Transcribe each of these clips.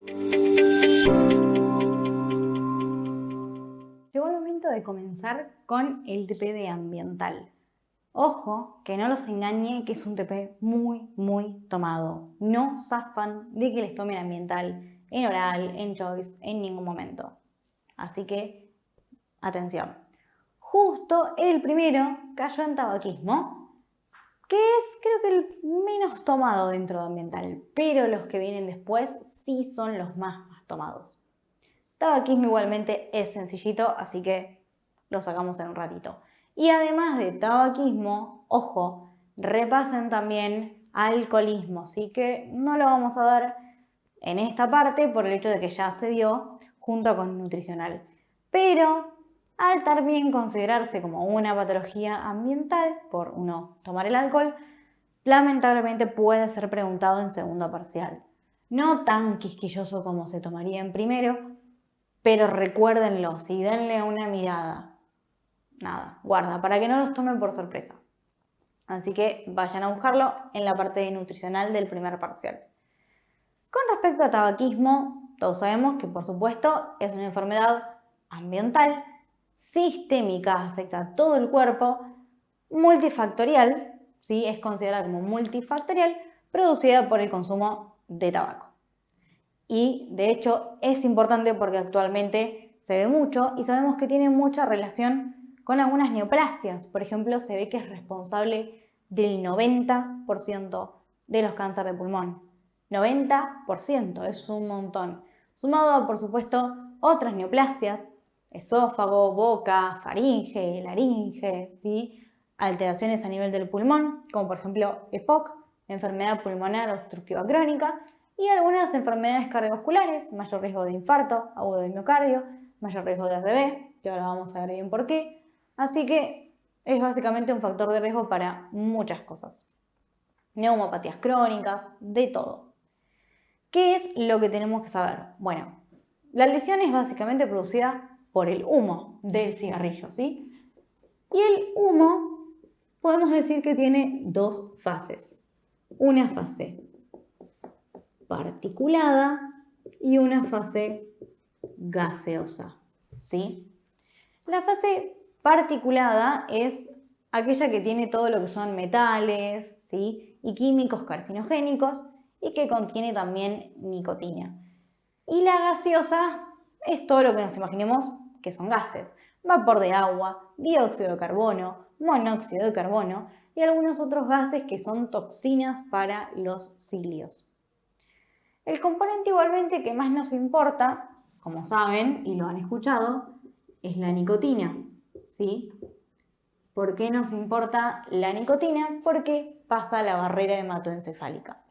Llegó el momento de comenzar con el TP de ambiental. Ojo, que no los engañe que es un TP muy tomado. No zafan de que les tomen ambiental en oral, en choice, en ningún momento. Así que, atención. Justo el primero cayó en tabaquismo, que es creo que el menos tomado dentro de ambiental, pero los que vienen después sí son los más tomados. Tabaquismo igualmente es sencillito, así que lo sacamos en un ratito. Y además de tabaquismo, ojo, repasen también alcoholismo, así que no lo vamos a dar en esta parte por el hecho de que ya se dio junto con nutricional. Pero al también considerarse como una patología ambiental por uno tomar el alcohol, lamentablemente puede ser preguntado en segundo parcial. No tan quisquilloso como se tomaría en primero, pero recuérdenlo, si denle una mirada. Nada, guarda, para que no los tomen por sorpresa. Así que vayan a buscarlo en la parte nutricional del primer parcial. Con respecto a tabaquismo, todos sabemos que por supuesto es una enfermedad ambiental, sistémica, afecta a todo el cuerpo, multifactorial, ¿sí? Es considerada como multifactorial, producida por el consumo de tabaco. Y de hecho es importante porque actualmente se ve mucho y sabemos que tiene mucha relación con algunas neoplasias. Por ejemplo, se ve que es responsable del 90% de los cánceres de pulmón. 90% es un montón. Sumado a, por supuesto, otras neoplasias, esófago, boca, faringe, laringe, ¿sí? Alteraciones a nivel del pulmón, como por ejemplo EPOC, enfermedad pulmonar obstructiva crónica, y algunas enfermedades cardiovasculares, mayor riesgo de infarto, agudo de miocardio, mayor riesgo de ACV, que ahora vamos a ver bien por qué. Así que es básicamente un factor de riesgo para muchas cosas. Neumopatías crónicas, de todo. ¿Qué es lo que tenemos que saber? Bueno, la lesión es básicamente producida por el humo del cigarrillo, ¿sí? Y el humo podemos decir que tiene dos fases. Una fase particulada y una fase gaseosa, ¿sí? La fase particulada es aquella que tiene todo lo que son metales, ¿sí? Y químicos carcinogénicos y que contiene también nicotina. Y la gaseosa es todo lo que nos imaginemos que son gases. Vapor de agua, dióxido de carbono, monóxido de carbono y algunos otros gases que son toxinas para los cilios. El componente igualmente que más nos importa, como saben y lo han escuchado, es la nicotina, ¿sí? ¿Por qué nos importa la nicotina? Porque pasa la barrera hematoencefálica,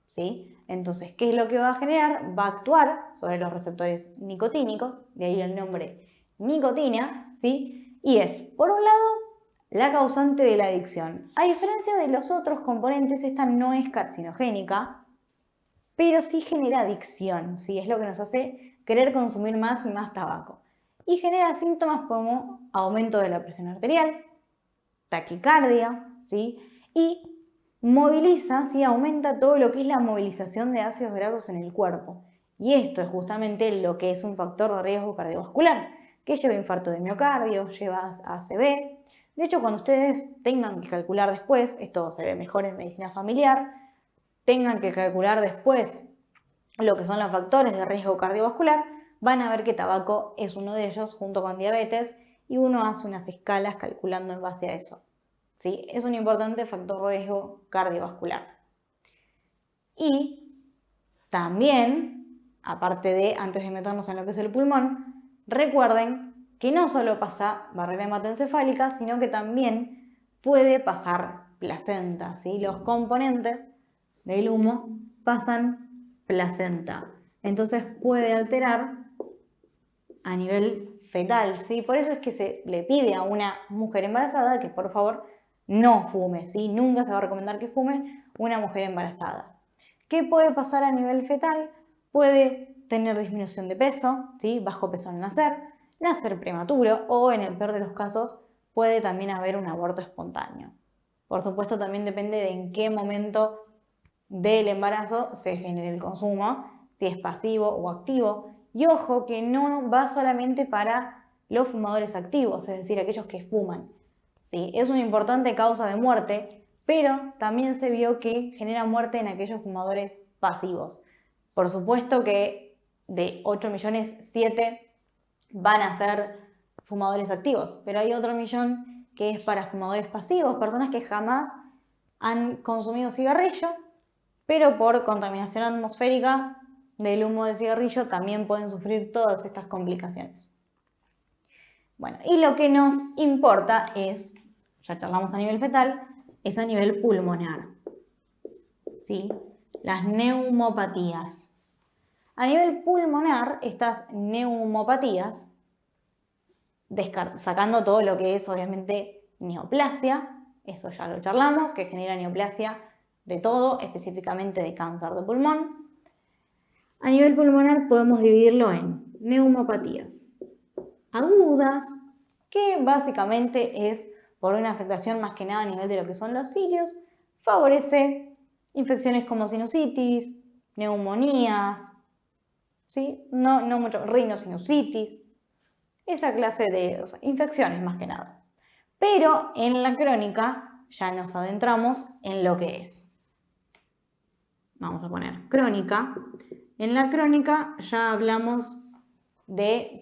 ¿sí? Entonces, ¿qué es lo que va a generar? Va a actuar sobre los receptores nicotínicos, de ahí el nombre nicotina, ¿sí? Y es, por un lado, la causante de la adicción. A diferencia de los otros componentes, esta no es carcinogénica, pero sí genera adicción, ¿sí? Es lo que nos hace querer consumir más y más tabaco. Y genera síntomas como aumento de la presión arterial, taquicardia, ¿sí? Y moviliza, ¿sí? Aumenta todo lo que es la movilización de ácidos grasos en el cuerpo. Y esto es justamente lo que es un factor de riesgo cardiovascular, que lleva infarto de miocardio, lleva ACV. De hecho, cuando ustedes tengan que calcular después, esto se ve mejor en medicina familiar, tengan que calcular después lo que son los factores de riesgo cardiovascular, van a ver que tabaco es uno de ellos junto con diabetes y uno hace unas escalas calculando en base a eso. ¿Sí? Es un importante factor de riesgo cardiovascular. Y también, aparte de, antes de meternos en lo que es el pulmón, recuerden que no solo pasa barrera hematoencefálica, sino que también puede pasar placenta, ¿sí? Los componentes del humo pasan placenta. Entonces puede alterar a nivel fetal, ¿sí? Por eso es que se le pide a una mujer embarazada que por favor no fume, ¿sí? Nunca se va a recomendar que fume una mujer embarazada. ¿Qué puede pasar a nivel fetal? Puede tener disminución de peso, ¿sí? Bajo peso al nacer, nacer prematuro o en el peor de los casos puede también haber un aborto espontáneo. Por supuesto también depende de en qué momento del embarazo se genere el consumo, si es pasivo o activo. Y ojo que no va solamente para los fumadores activos, es decir, aquellos que fuman. ¿Sí? Es una importante causa de muerte, pero también se vio que genera muerte en aquellos fumadores pasivos. Por supuesto que de 8 millones, 7 van a ser fumadores activos, pero hay otro millón que es para fumadores pasivos, personas que jamás han consumido cigarrillo, pero por contaminación atmosférica del humo del cigarrillo también pueden sufrir todas estas complicaciones. Bueno, y lo que nos importa es, ya charlamos a nivel fetal, es a nivel pulmonar, ¿sí? Las neumopatías. A nivel pulmonar, estas neumopatías, sacando todo lo que es obviamente neoplasia, eso ya lo charlamos, que genera neoplasia de todo, específicamente de cáncer de pulmón. A nivel pulmonar podemos dividirlo en neumopatías agudas, que básicamente es por una afectación más que nada a nivel de lo que son los cilios, favorece infecciones como sinusitis, neumonías, ¿sí? No mucho, rinosinusitis, esa clase de infecciones más que nada. Pero en la crónica ya nos adentramos en lo que es. Vamos a poner crónica. En la crónica ya hablamos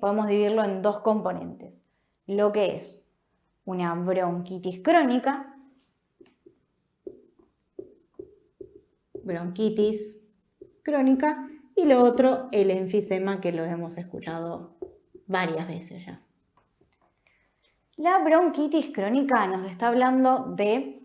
podemos dividirlo en dos componentes. Lo que es una bronquitis crónica, y lo otro, el enfisema, que lo hemos escuchado varias veces ya. La bronquitis crónica nos está hablando de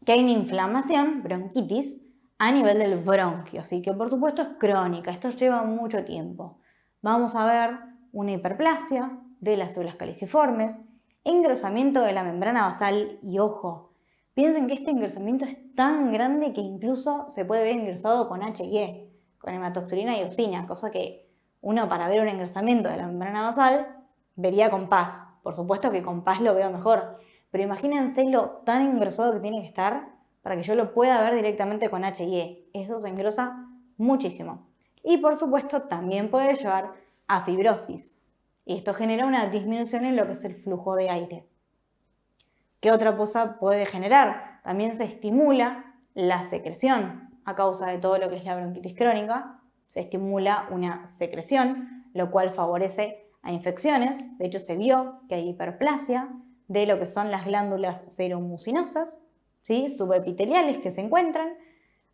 que hay una inflamación, bronquitis, a nivel del bronquio, así que por supuesto es crónica, esto lleva mucho tiempo. Vamos a ver una hiperplasia de las células caliciformes, engrosamiento de la membrana basal y ojo, piensen que este engrosamiento es tan grande que incluso se puede ver engrosado con HIE, con hematoxilina y eosina, cosa que uno para ver un engrosamiento de la membrana basal vería con PAS. Por supuesto que con PAS lo veo mejor, pero imagínense lo tan engrosado que tiene que estar para que yo lo pueda ver directamente con HIE. Eso se engrosa muchísimo. Y por supuesto también puede llevar a fibrosis. Y esto genera una disminución en lo que es el flujo de aire. ¿Qué otra cosa puede generar? También se estimula la secreción a causa de todo lo que es la bronquitis crónica. Se estimula una secreción, lo cual favorece a infecciones. De hecho, se vio que hay hiperplasia de lo que son las glándulas seromucinosas, ¿sí? Subepiteliales que se encuentran.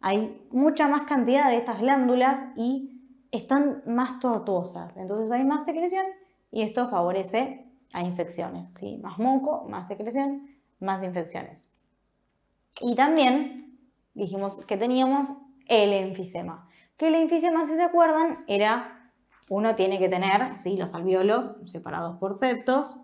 Hay mucha más cantidad de estas glándulas y están más tortuosas. Entonces hay más secreción y esto favorece a infecciones, ¿sí? Más moco, más secreción, más infecciones. Y también dijimos que teníamos el enfisema. Que el enfisema, si se acuerdan, era, uno tiene que tener, ¿sí? Los alvéolos separados por septos.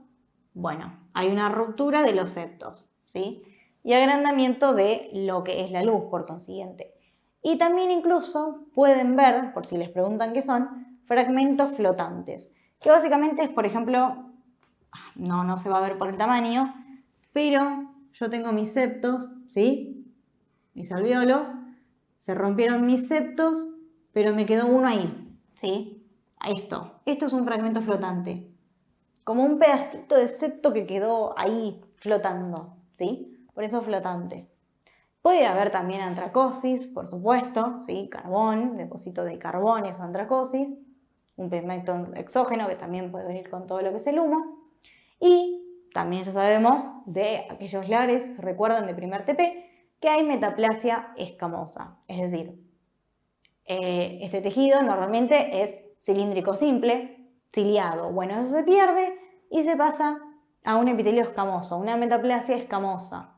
Bueno, hay una ruptura de los septos, ¿sí? Y agrandamiento de lo que es la luz, por consiguiente. Y también incluso pueden ver, por si les preguntan qué son, fragmentos flotantes, que básicamente es, por ejemplo, no se va a ver por el tamaño, pero yo tengo mis septos, ¿sí? Mis alvéolos, se rompieron mis septos, pero me quedó uno ahí, ¿sí? Esto es un fragmento flotante, como un pedacito de septo que quedó ahí flotando, ¿sí? Por eso flotante. Puede haber también antracosis, por supuesto, ¿sí? Carbón, depósito de carbón es antracosis, un pigmento exógeno que también puede venir con todo lo que es el humo. Y también ya sabemos de aquellos lares, se recuerdan de primer TP, que hay metaplasia escamosa, es decir, este tejido normalmente es cilíndrico simple, ciliado. Bueno, eso se pierde y se pasa a un epitelio escamoso, una metaplasia escamosa.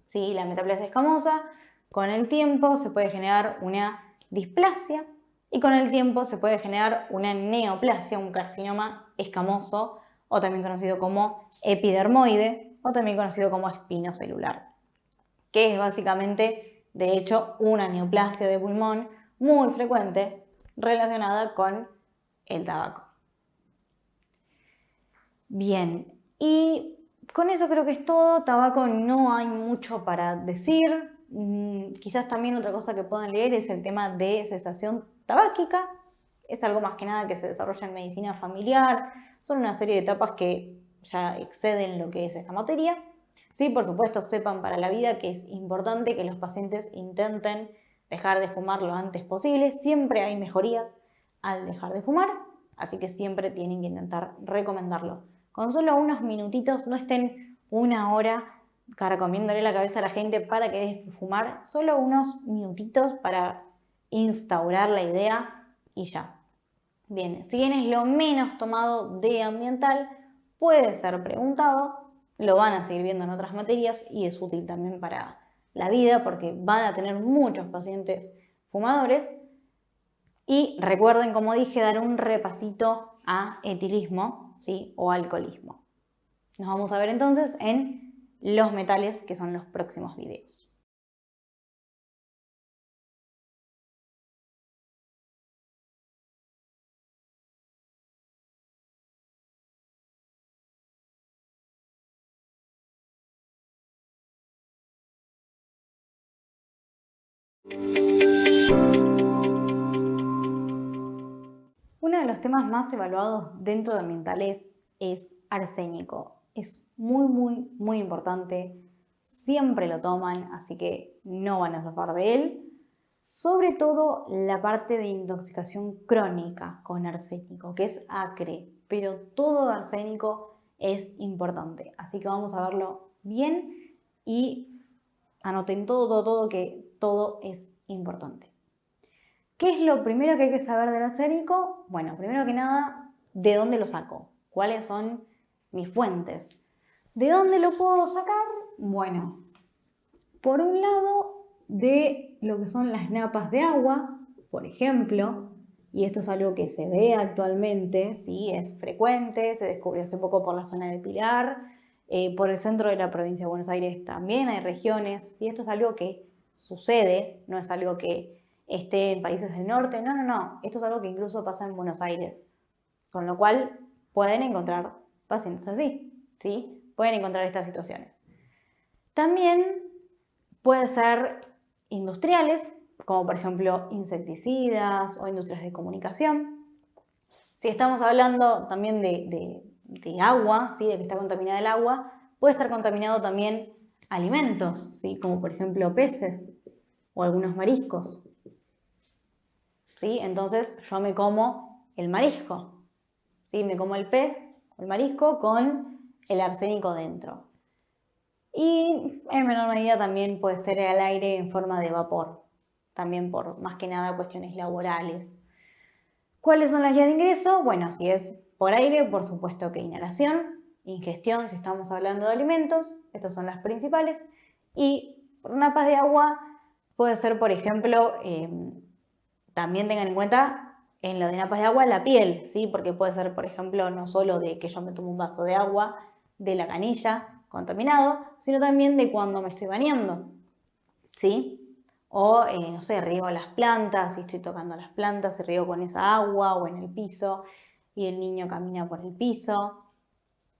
¿Sí? La metaplasia escamosa, con el tiempo se puede generar una displasia y con el tiempo se puede generar una neoplasia, un carcinoma escamoso, o también conocido como epidermoide, o también conocido como espinocelular, que es básicamente, de hecho, una neoplasia de pulmón muy frecuente relacionada con el tabaco. Bien, y con eso creo que es todo. Tabaco no hay mucho para decir. Quizás también otra cosa que puedan leer es el tema de cesación tabáquica, es algo más que nada que se desarrolla en medicina familiar, son una serie de etapas que ya exceden lo que es esta materia. Sí, por supuesto, sepan para la vida que es importante que los pacientes intenten dejar de fumar lo antes posible, siempre hay mejorías al dejar de fumar, así que siempre tienen que intentar recomendarlo. Con solo unos minutitos, no estén una hora carcomiéndole la cabeza a la gente para que deje de fumar, solo unos minutitos para instaurar la idea y ya. Bien, si bien es lo menos tomado de ambiental, puede ser preguntado, lo van a seguir viendo en otras materias y es útil también para la vida porque van a tener muchos pacientes fumadores. Y recuerden, como dije, dar un repasito a etilismo, ¿sí? O alcoholismo. Nos vamos a ver entonces en los metales, que son los próximos videos. Uno de los temas más evaluados dentro de ambientales es arsénico. Es muy importante. Siempre lo toman, así que no van a zafar de él. Sobre todo la parte de intoxicación crónica con arsénico, que es acre, pero todo arsénico es importante. Así que vamos a verlo bien y anoten todo, que todo es importante. ¿Qué es lo primero que hay que saber del arsénico? Bueno, primero que nada, ¿de dónde lo saco? ¿Cuáles son mis fuentes? ¿De dónde lo puedo sacar? Bueno, por un lado, de lo que son las napas de agua, por ejemplo, y esto es algo que se ve actualmente, ¿sí? Es frecuente, se descubrió hace poco por la zona de Pilar, por el centro de la provincia de Buenos Aires también hay regiones, y esto es algo que sucede, no es algo que esté en países del norte, no, esto es algo que incluso pasa en Buenos Aires, con lo cual pueden encontrar pacientes así, ¿sí? Pueden encontrar estas situaciones. También puede ser industriales, como por ejemplo insecticidas o industrias de comunicación. Si estamos hablando también de agua, ¿sí? De que está contaminada el agua, puede estar contaminado también alimentos, ¿sí? Como por ejemplo peces o algunos mariscos. ¿Sí? Entonces yo me como el marisco, ¿sí? Me como el pez, el marisco con el arsénico dentro. Y en menor medida también puede ser al aire en forma de vapor, también por más que nada cuestiones laborales. ¿Cuáles son las vías de ingreso? Bueno, si es por aire, por supuesto que inhalación, ingestión, si estamos hablando de alimentos, estas son las principales. Y por napas de agua puede ser, por ejemplo, también tengan en cuenta en lo de napas de agua la piel, ¿sí? Porque puede ser, por ejemplo, no solo de que yo me tomo un vaso de agua de la canilla contaminado, sino también de cuando me estoy bañando, ¿sí? O, no sé, riego las plantas, si estoy tocando las plantas, si riego con esa agua o en el piso y el niño camina por el piso.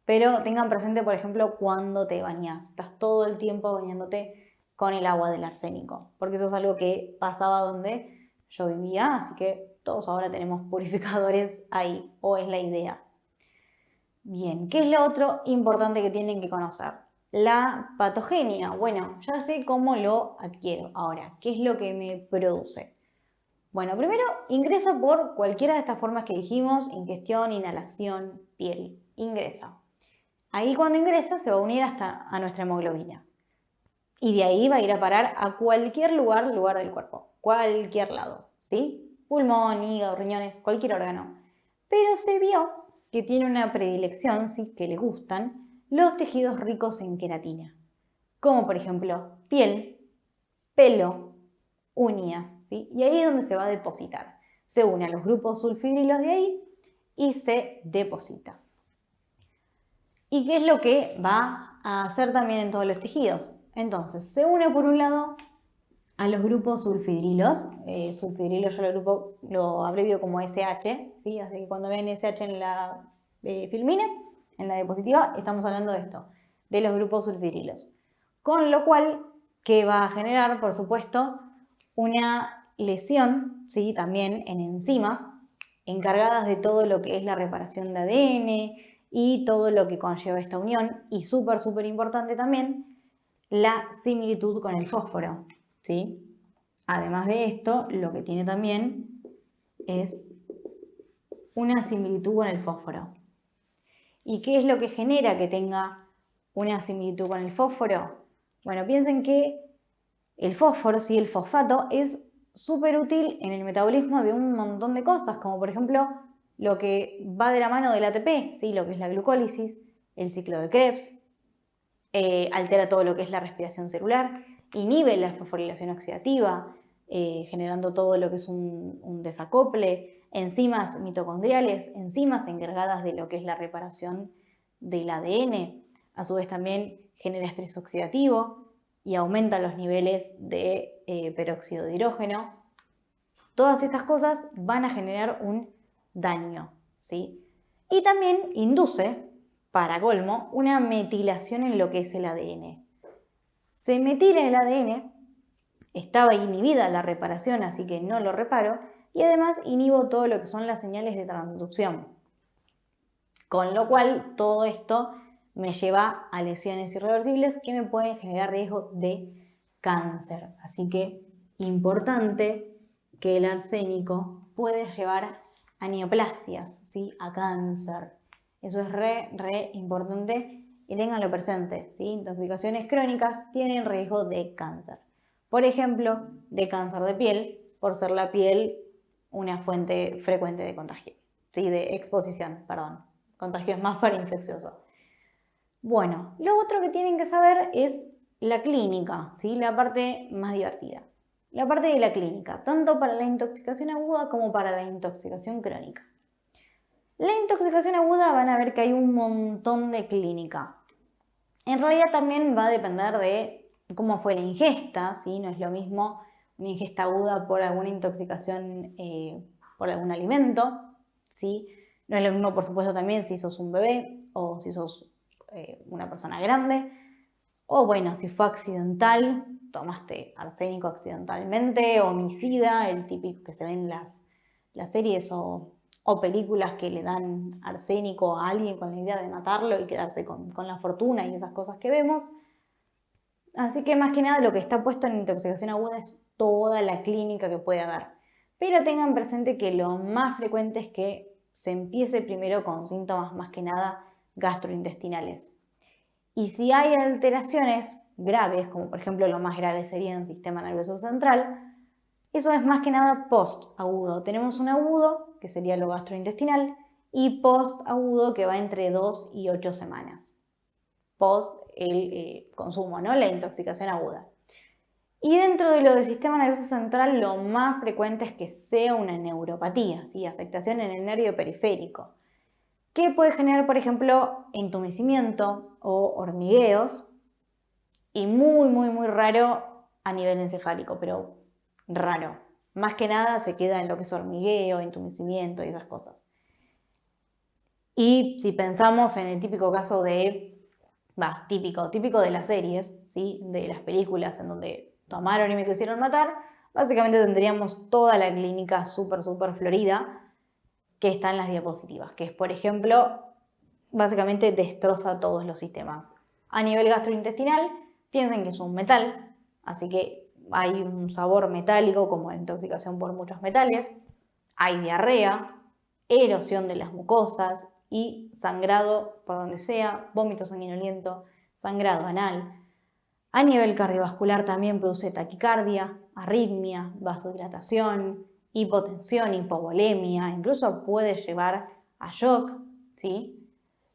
Pero tengan presente, por ejemplo, cuando te bañas, estás todo el tiempo bañándote con el agua del arsénico, porque eso es algo que pasaba donde yo vivía, así que todos ahora tenemos purificadores ahí, o es la idea. Bien, ¿qué es lo otro importante que tienen que conocer? La patogenia. Bueno, ya sé cómo lo adquiero. Ahora, ¿qué es lo que me produce? Bueno, primero ingresa por cualquiera de estas formas que dijimos, ingestión, inhalación, piel. Ingresa. Ahí cuando ingresa se va a unir hasta a nuestra hemoglobina. Y de ahí va a ir a parar a cualquier lugar del cuerpo. Cualquier lado, ¿sí? Pulmón, hígado, riñones, cualquier órgano. Pero se vio que tiene una predilección, sí, que le gustan, los tejidos ricos en queratina. Como por ejemplo piel, pelo, uñas, ¿sí? Y ahí es donde se va a depositar. Se une a los grupos sulfidrilos de ahí y se deposita. ¿Y qué es lo que va a hacer también en todos los tejidos? Entonces, se une por un lado a los grupos sulfidrilos. Sulfidrilo yo lo abrevio como SH, ¿sí? Así que cuando ven SH en la filmina, en la diapositiva, estamos hablando de esto, de los grupos sulfidrilos. Con lo cual, que va a generar, por supuesto, una lesión, ¿sí? También en enzimas, encargadas de todo lo que es la reparación de ADN y todo lo que conlleva esta unión. Y súper, súper importante también, la similitud con el fósforo, ¿sí? Además de esto, lo que tiene también es una similitud con el fósforo. ¿Y qué es lo que genera que tenga una similitud con el fósforo? Bueno, piensen que el fósforo, sí, el fosfato, es súper útil en el metabolismo de un montón de cosas, como por ejemplo lo que va de la mano del ATP, ¿sí? Lo que es la glucólisis, el ciclo de Krebs, altera todo lo que es la respiración celular, inhibe la fosforilación oxidativa, generando todo lo que es un desacople, enzimas mitocondriales, enzimas encargadas de lo que es la reparación del ADN. A su vez también genera estrés oxidativo y aumenta los niveles de peróxido de hidrógeno. Todas estas cosas van a generar un daño, ¿sí? Y también induce, para colmo, una metilación en lo que es el ADN. Se metila el ADN, estaba inhibida la reparación, así que no lo reparo, y además inhibo todo lo que son las señales de transducción. Con lo cual, todo esto me lleva a lesiones irreversibles que me pueden generar riesgo de cáncer. Así que, importante que el arsénico puede llevar a neoplasias, ¿sí? A cáncer. Eso es re importante y ténganlo presente, ¿sí? Intoxicaciones crónicas tienen riesgo de cáncer. Por ejemplo, de cáncer de piel, por ser la piel una fuente frecuente de contagio, ¿sí? De exposición, perdón. Contagio es más para infeccioso. Bueno, lo otro que tienen que saber es la clínica, ¿sí? La parte más divertida. La parte de la clínica, tanto para la intoxicación aguda como para la intoxicación crónica. La intoxicación aguda van a ver que hay un montón de clínica. En realidad también va a depender de cómo fue la ingesta, ¿sí? No es lo mismo una ingesta aguda por alguna intoxicación por algún alimento, ¿sí? No es lo mismo, por supuesto, también si sos un bebé o si sos una persona grande. O bueno, si fue accidental, tomaste arsénico accidentalmente, homicida, el típico que se ve en las series o películas que le dan arsénico a alguien con la idea de matarlo y quedarse con la fortuna y esas cosas que vemos. Así que más que nada lo que está puesto en intoxicación aguda es toda la clínica que puede haber. Pero tengan presente que lo más frecuente es que se empiece primero con síntomas más que nada gastrointestinales. Y si hay alteraciones graves, como por ejemplo lo más grave sería en el sistema nervioso central, eso es más que nada post-agudo. Tenemos un agudo, que sería lo gastrointestinal, y post-agudo, que va entre 2 y 8 semanas. Post el consumo, ¿no? La intoxicación aguda. Y dentro de lo del sistema nervioso central, lo más frecuente es que sea una neuropatía, ¿sí? Afectación en el nervio periférico, que puede generar, por ejemplo, entumecimiento o hormigueos, y muy raro a nivel encefálico, pero raro. Más que nada se queda en lo que es hormigueo, entumecimiento y esas cosas. Y si pensamos en el típico caso de, típico de las series, ¿sí? De las películas en donde tomaron y me quisieron matar, básicamente tendríamos toda la clínica súper florida que está en las diapositivas, que es, por ejemplo, básicamente destroza todos los sistemas. A nivel gastrointestinal, piensen que es un metal, así que hay un sabor metálico como intoxicación por muchos metales, hay diarrea, erosión de las mucosas y sangrado por donde sea, vómito sanguinoliento, sangrado anal. A nivel cardiovascular también produce taquicardia, arritmia, vasodilatación, hipotensión, hipovolemia, incluso puede llevar a shock, ¿sí?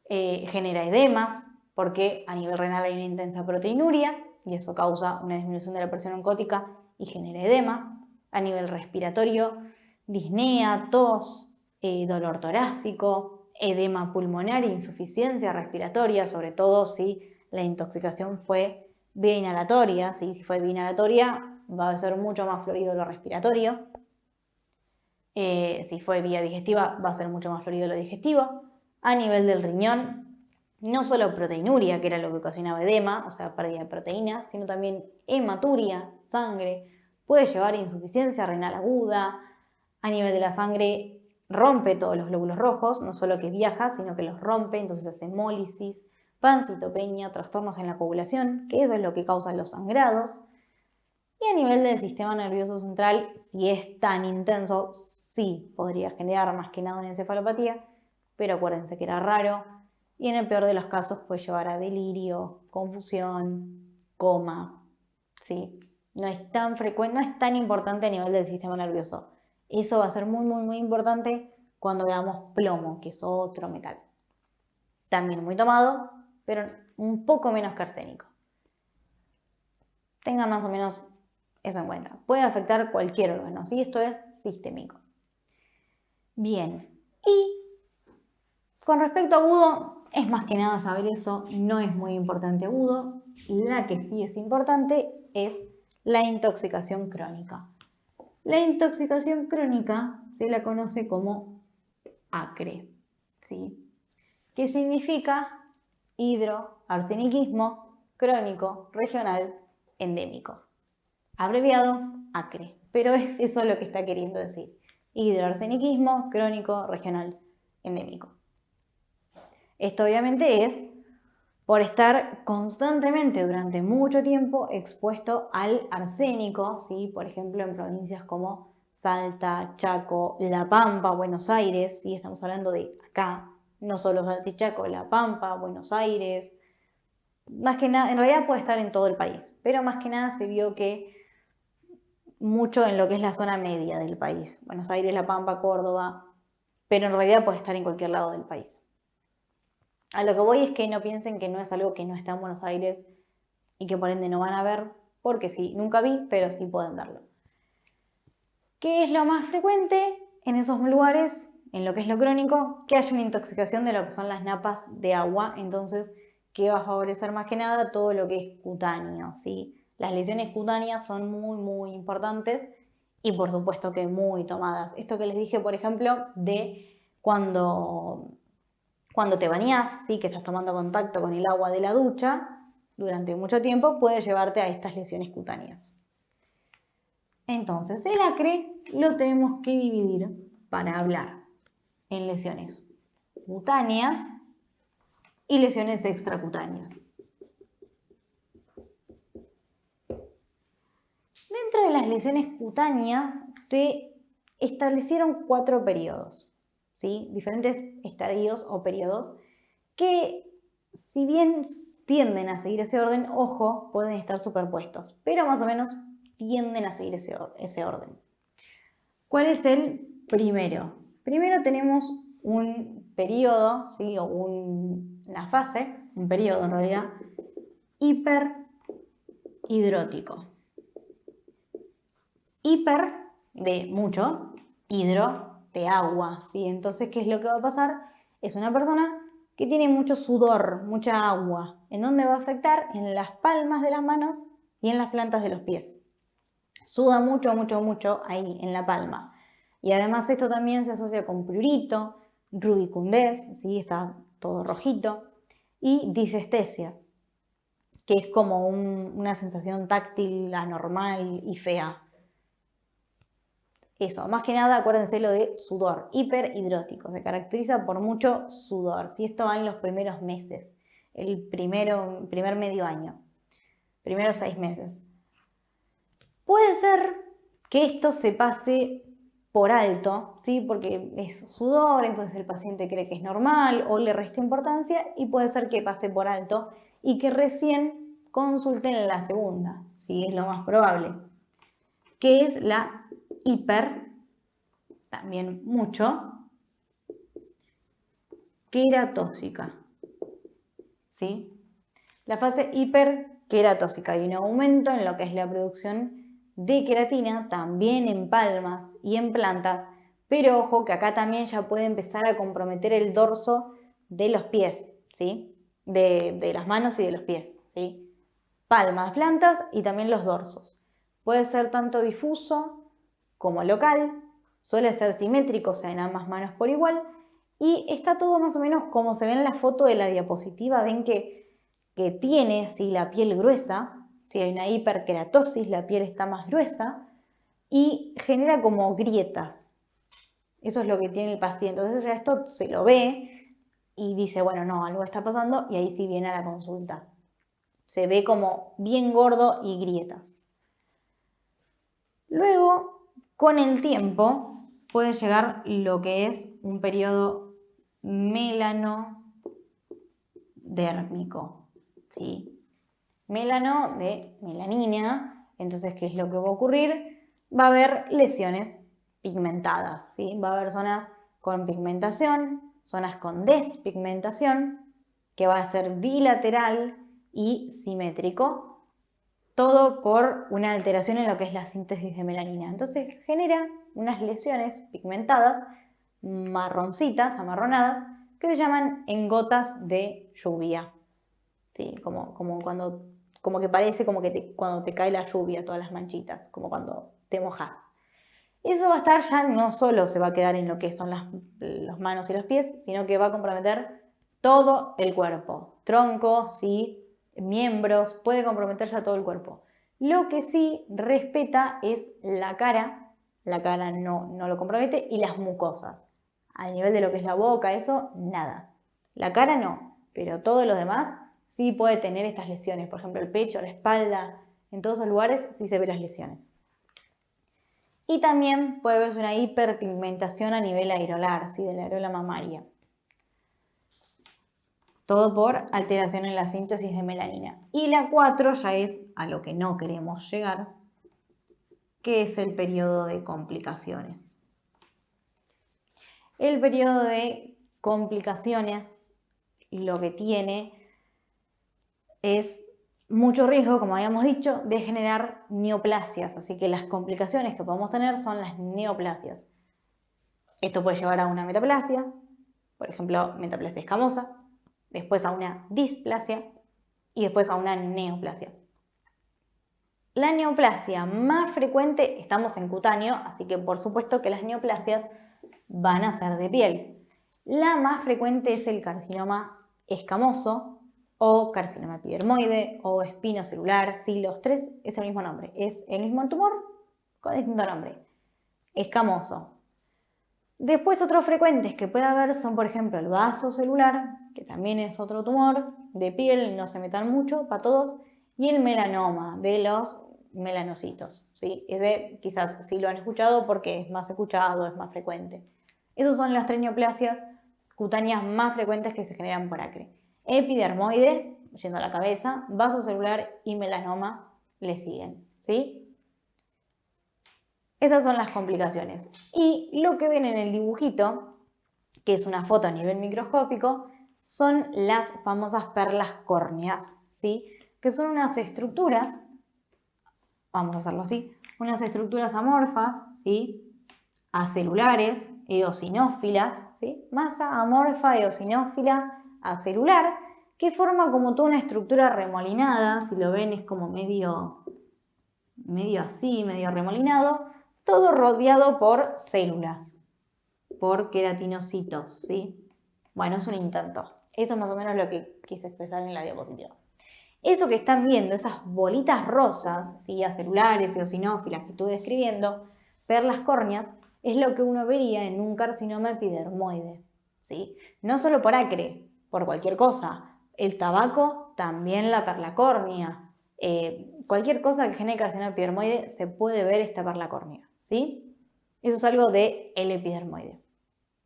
Genera edemas, porque a nivel renal hay una intensa proteinuria y eso causa una disminución de la presión oncótica y genera edema. A nivel respiratorio, disnea, tos, dolor torácico, edema pulmonar, insuficiencia respiratoria, sobre todo si la intoxicación fue vía inhalatoria. ¿Sí? Si fue vía inhalatoria, va a ser mucho más florido lo respiratorio. Si fue vía digestiva, va a ser mucho más florido lo digestivo. A nivel del riñón, no solo proteinuria, que era lo que ocasionaba edema, o sea, pérdida de proteínas, sino también hematuria, sangre, puede llevar a insuficiencia renal aguda. A nivel de la sangre, rompe todos los glóbulos rojos, no solo que viaja, sino que los rompe, entonces hace hemólisis, pancitopenia, trastornos en la coagulación, que eso es lo que causa los sangrados. Y a nivel del sistema nervioso central, si es tan intenso, sí podría generar más que nada una encefalopatía, pero acuérdense que era raro y en el peor de los casos puede llevar a delirio, confusión, coma, ¿sí? No es tan frecuente, no es tan importante a nivel del sistema nervioso. Eso va a ser muy, muy, muy importante cuando veamos plomo, que es otro metal. También muy tomado, pero un poco menos que arsénico. Tengan más o menos eso en cuenta. Puede afectar cualquier órgano, ¿sí? Esto es sistémico. Bien, y con respecto a agudo, es más que nada saber eso, no es muy importante agudo. La que sí es importante es la intoxicación crónica. La intoxicación crónica se la conoce como ACRE, ¿sí? Que significa hidroarseniquismo crónico regional endémico. Abreviado, ACRE, pero es eso lo que está queriendo decir. Hidroarseniquismo crónico regional endémico. Esto obviamente es por estar constantemente durante mucho tiempo expuesto al arsénico, ¿sí? Por ejemplo, en provincias como Salta, Chaco, La Pampa, Buenos Aires, ¿sí? Estamos hablando de acá, no solo Salta y Chaco, La Pampa, Buenos Aires. Más que nada, en realidad puede estar en todo el país, pero más que nada se vio que mucho en lo que es la zona media del país, Buenos Aires, La Pampa, Córdoba, pero en realidad puede estar en cualquier lado del país. A lo que voy es que no piensen que no es algo que no está en Buenos Aires y que por ende no van a ver, porque sí, nunca vi, pero sí pueden verlo. ¿Qué es lo más frecuente en esos lugares, en lo que es lo crónico? Que haya una intoxicación de lo que son las napas de agua, entonces, que va a favorecer más que nada todo lo que es cutáneo, ¿sí? Las lesiones cutáneas son muy, muy importantes y por supuesto que muy tomadas. Esto que les dije, por ejemplo, de cuando te bañás, ¿sí? Que estás tomando contacto con el agua de la ducha durante mucho tiempo, puede llevarte a estas lesiones cutáneas. Entonces, el acre lo tenemos que dividir para hablar en lesiones cutáneas y lesiones extracutáneas. Dentro de las lesiones cutáneas se establecieron 4 periodos, ¿sí? Diferentes estadios o periodos que, si bien tienden a seguir ese orden, ojo, pueden estar superpuestos, pero más o menos tienden a seguir ese orden. ¿Cuál es el primero? Primero tenemos un periodo, ¿sí? O una fase, un periodo en realidad, hiperhidrótico. Hiper de mucho, hidro de agua, ¿sí? Entonces, ¿qué es lo que va a pasar? Es una persona que tiene mucho sudor, mucha agua. ¿En dónde va a afectar? En las palmas de las manos y en las plantas de los pies. Suda mucho, mucho, mucho ahí, en la palma. Y además esto también se asocia con prurito, rubicundez, ¿sí? Está todo rojito, y disestesia, que es como una sensación táctil anormal y fea. Eso, más que nada acuérdense lo de sudor, hiperhidrótico, se caracteriza por mucho sudor, si esto va en los primeros meses, el primer medio año, primeros 6 meses. Puede ser que esto se pase por alto, ¿sí? Porque es sudor, entonces el paciente cree que es normal o le resta importancia y puede ser que pase por alto y que recién consulten en la segunda, ¿sí? Es lo más probable, que es la hiper, también mucho, queratóxica, ¿sí? La fase hiperqueratóxica, hay un aumento en lo que es la producción de queratina, también en palmas y en plantas, pero ojo que acá también ya puede empezar a comprometer el dorso de los pies, ¿sí? De las manos y de los pies, ¿sí? Palmas, plantas y también los dorsos. Puede ser tanto difuso como local, suele ser simétrico, o sea, en ambas manos por igual, y está todo más o menos como se ve en la foto de la diapositiva, ven que tiene ¿sí? La piel gruesa, si hay una hiperkeratosis, la piel está más gruesa y genera como grietas. Eso es lo que tiene el paciente. Entonces ya esto se lo ve y dice, bueno, no, algo está pasando y ahí sí viene a la consulta. Se ve como bien gordo y grietas. Luego, con el tiempo, puede llegar lo que es un periodo melanodérmico, ¿sí? Melano de melanina, entonces, ¿qué es lo que va a ocurrir? Va a haber lesiones pigmentadas, ¿sí? Va a haber zonas con pigmentación, zonas con despigmentación, que va a ser bilateral y simétrico, todo por una alteración en lo que es la síntesis de melanina. Entonces genera unas lesiones pigmentadas, marroncitas, amarronadas, que se llaman en gotas de lluvia. ¿Sí? Como que parece como que cuando te cae la lluvia, todas las manchitas, como cuando te mojas. Eso va a estar ya, no solo se va a quedar en lo que son las manos y los pies, sino que va a comprometer todo el cuerpo. Troncos, ¿sí? Miembros, puede comprometer ya todo el cuerpo. Lo que sí respeta es la cara no lo compromete, y las mucosas. A nivel de lo que es la boca, eso, nada. La cara no, pero todo lo demás sí puede tener estas lesiones. Por ejemplo, el pecho, la espalda, en todos esos lugares sí se ven las lesiones. Y también puede verse una hiperpigmentación a nivel areolar, ¿sí? De la areola mamaria. Todo por alteración en la síntesis de melanina. Y la 4 ya es a lo que no queremos llegar, que es el periodo de complicaciones. El periodo de complicaciones lo que tiene es mucho riesgo, como habíamos dicho, de generar neoplasias. Así que las complicaciones que podemos tener son las neoplasias. Esto puede llevar a una metaplasia, por ejemplo, metaplasia escamosa, después a una displasia y después a una neoplasia. La neoplasia más frecuente, estamos en cutáneo, así que por supuesto que las neoplasias van a ser de piel. La más frecuente es el carcinoma escamoso o carcinoma epidermoide o espinocelular. Sí, los tres es el mismo nombre, es el mismo tumor con distinto nombre. Escamoso. Después otros frecuentes que puede haber son, por ejemplo, el vasocelular, que también es otro tumor de piel, no se metan mucho, para todos, y el melanoma de los melanocitos, ¿sí? Ese quizás sí lo han escuchado porque es más escuchado, es más frecuente. Esas son las tres neoplasias cutáneas más frecuentes que se generan por acre. Epidermoide, yendo a la cabeza, vasocelular y melanoma le siguen, ¿sí? Esas son las complicaciones. Y lo que ven en el dibujito, que es una foto a nivel microscópico, son las famosas perlas córneas, ¿sí? Que son unas estructuras, vamos a hacerlo así, unas estructuras amorfas, ¿sí? Acelulares, eosinófilas, ¿sí? Masa amorfa, eosinófila, acelular, que forma como toda una estructura remolinada. Si lo ven es como medio así, medio remolinado, todo rodeado por células, por queratinocitos, ¿sí? Bueno, es un intento. Eso es más o menos lo que quise expresar en la diapositiva. Eso que están viendo, esas bolitas rosas, ¿sí? Acelulares, eosinófilas que estuve describiendo, perlas córneas, es lo que uno vería en un carcinoma epidermoide, ¿sí? No solo por acre, por cualquier cosa. El tabaco, también la perla córnea. Cualquier cosa que genere carcinoma epidermoide se puede ver esta perla córnea, ¿sí? Eso es algo del epidermoide.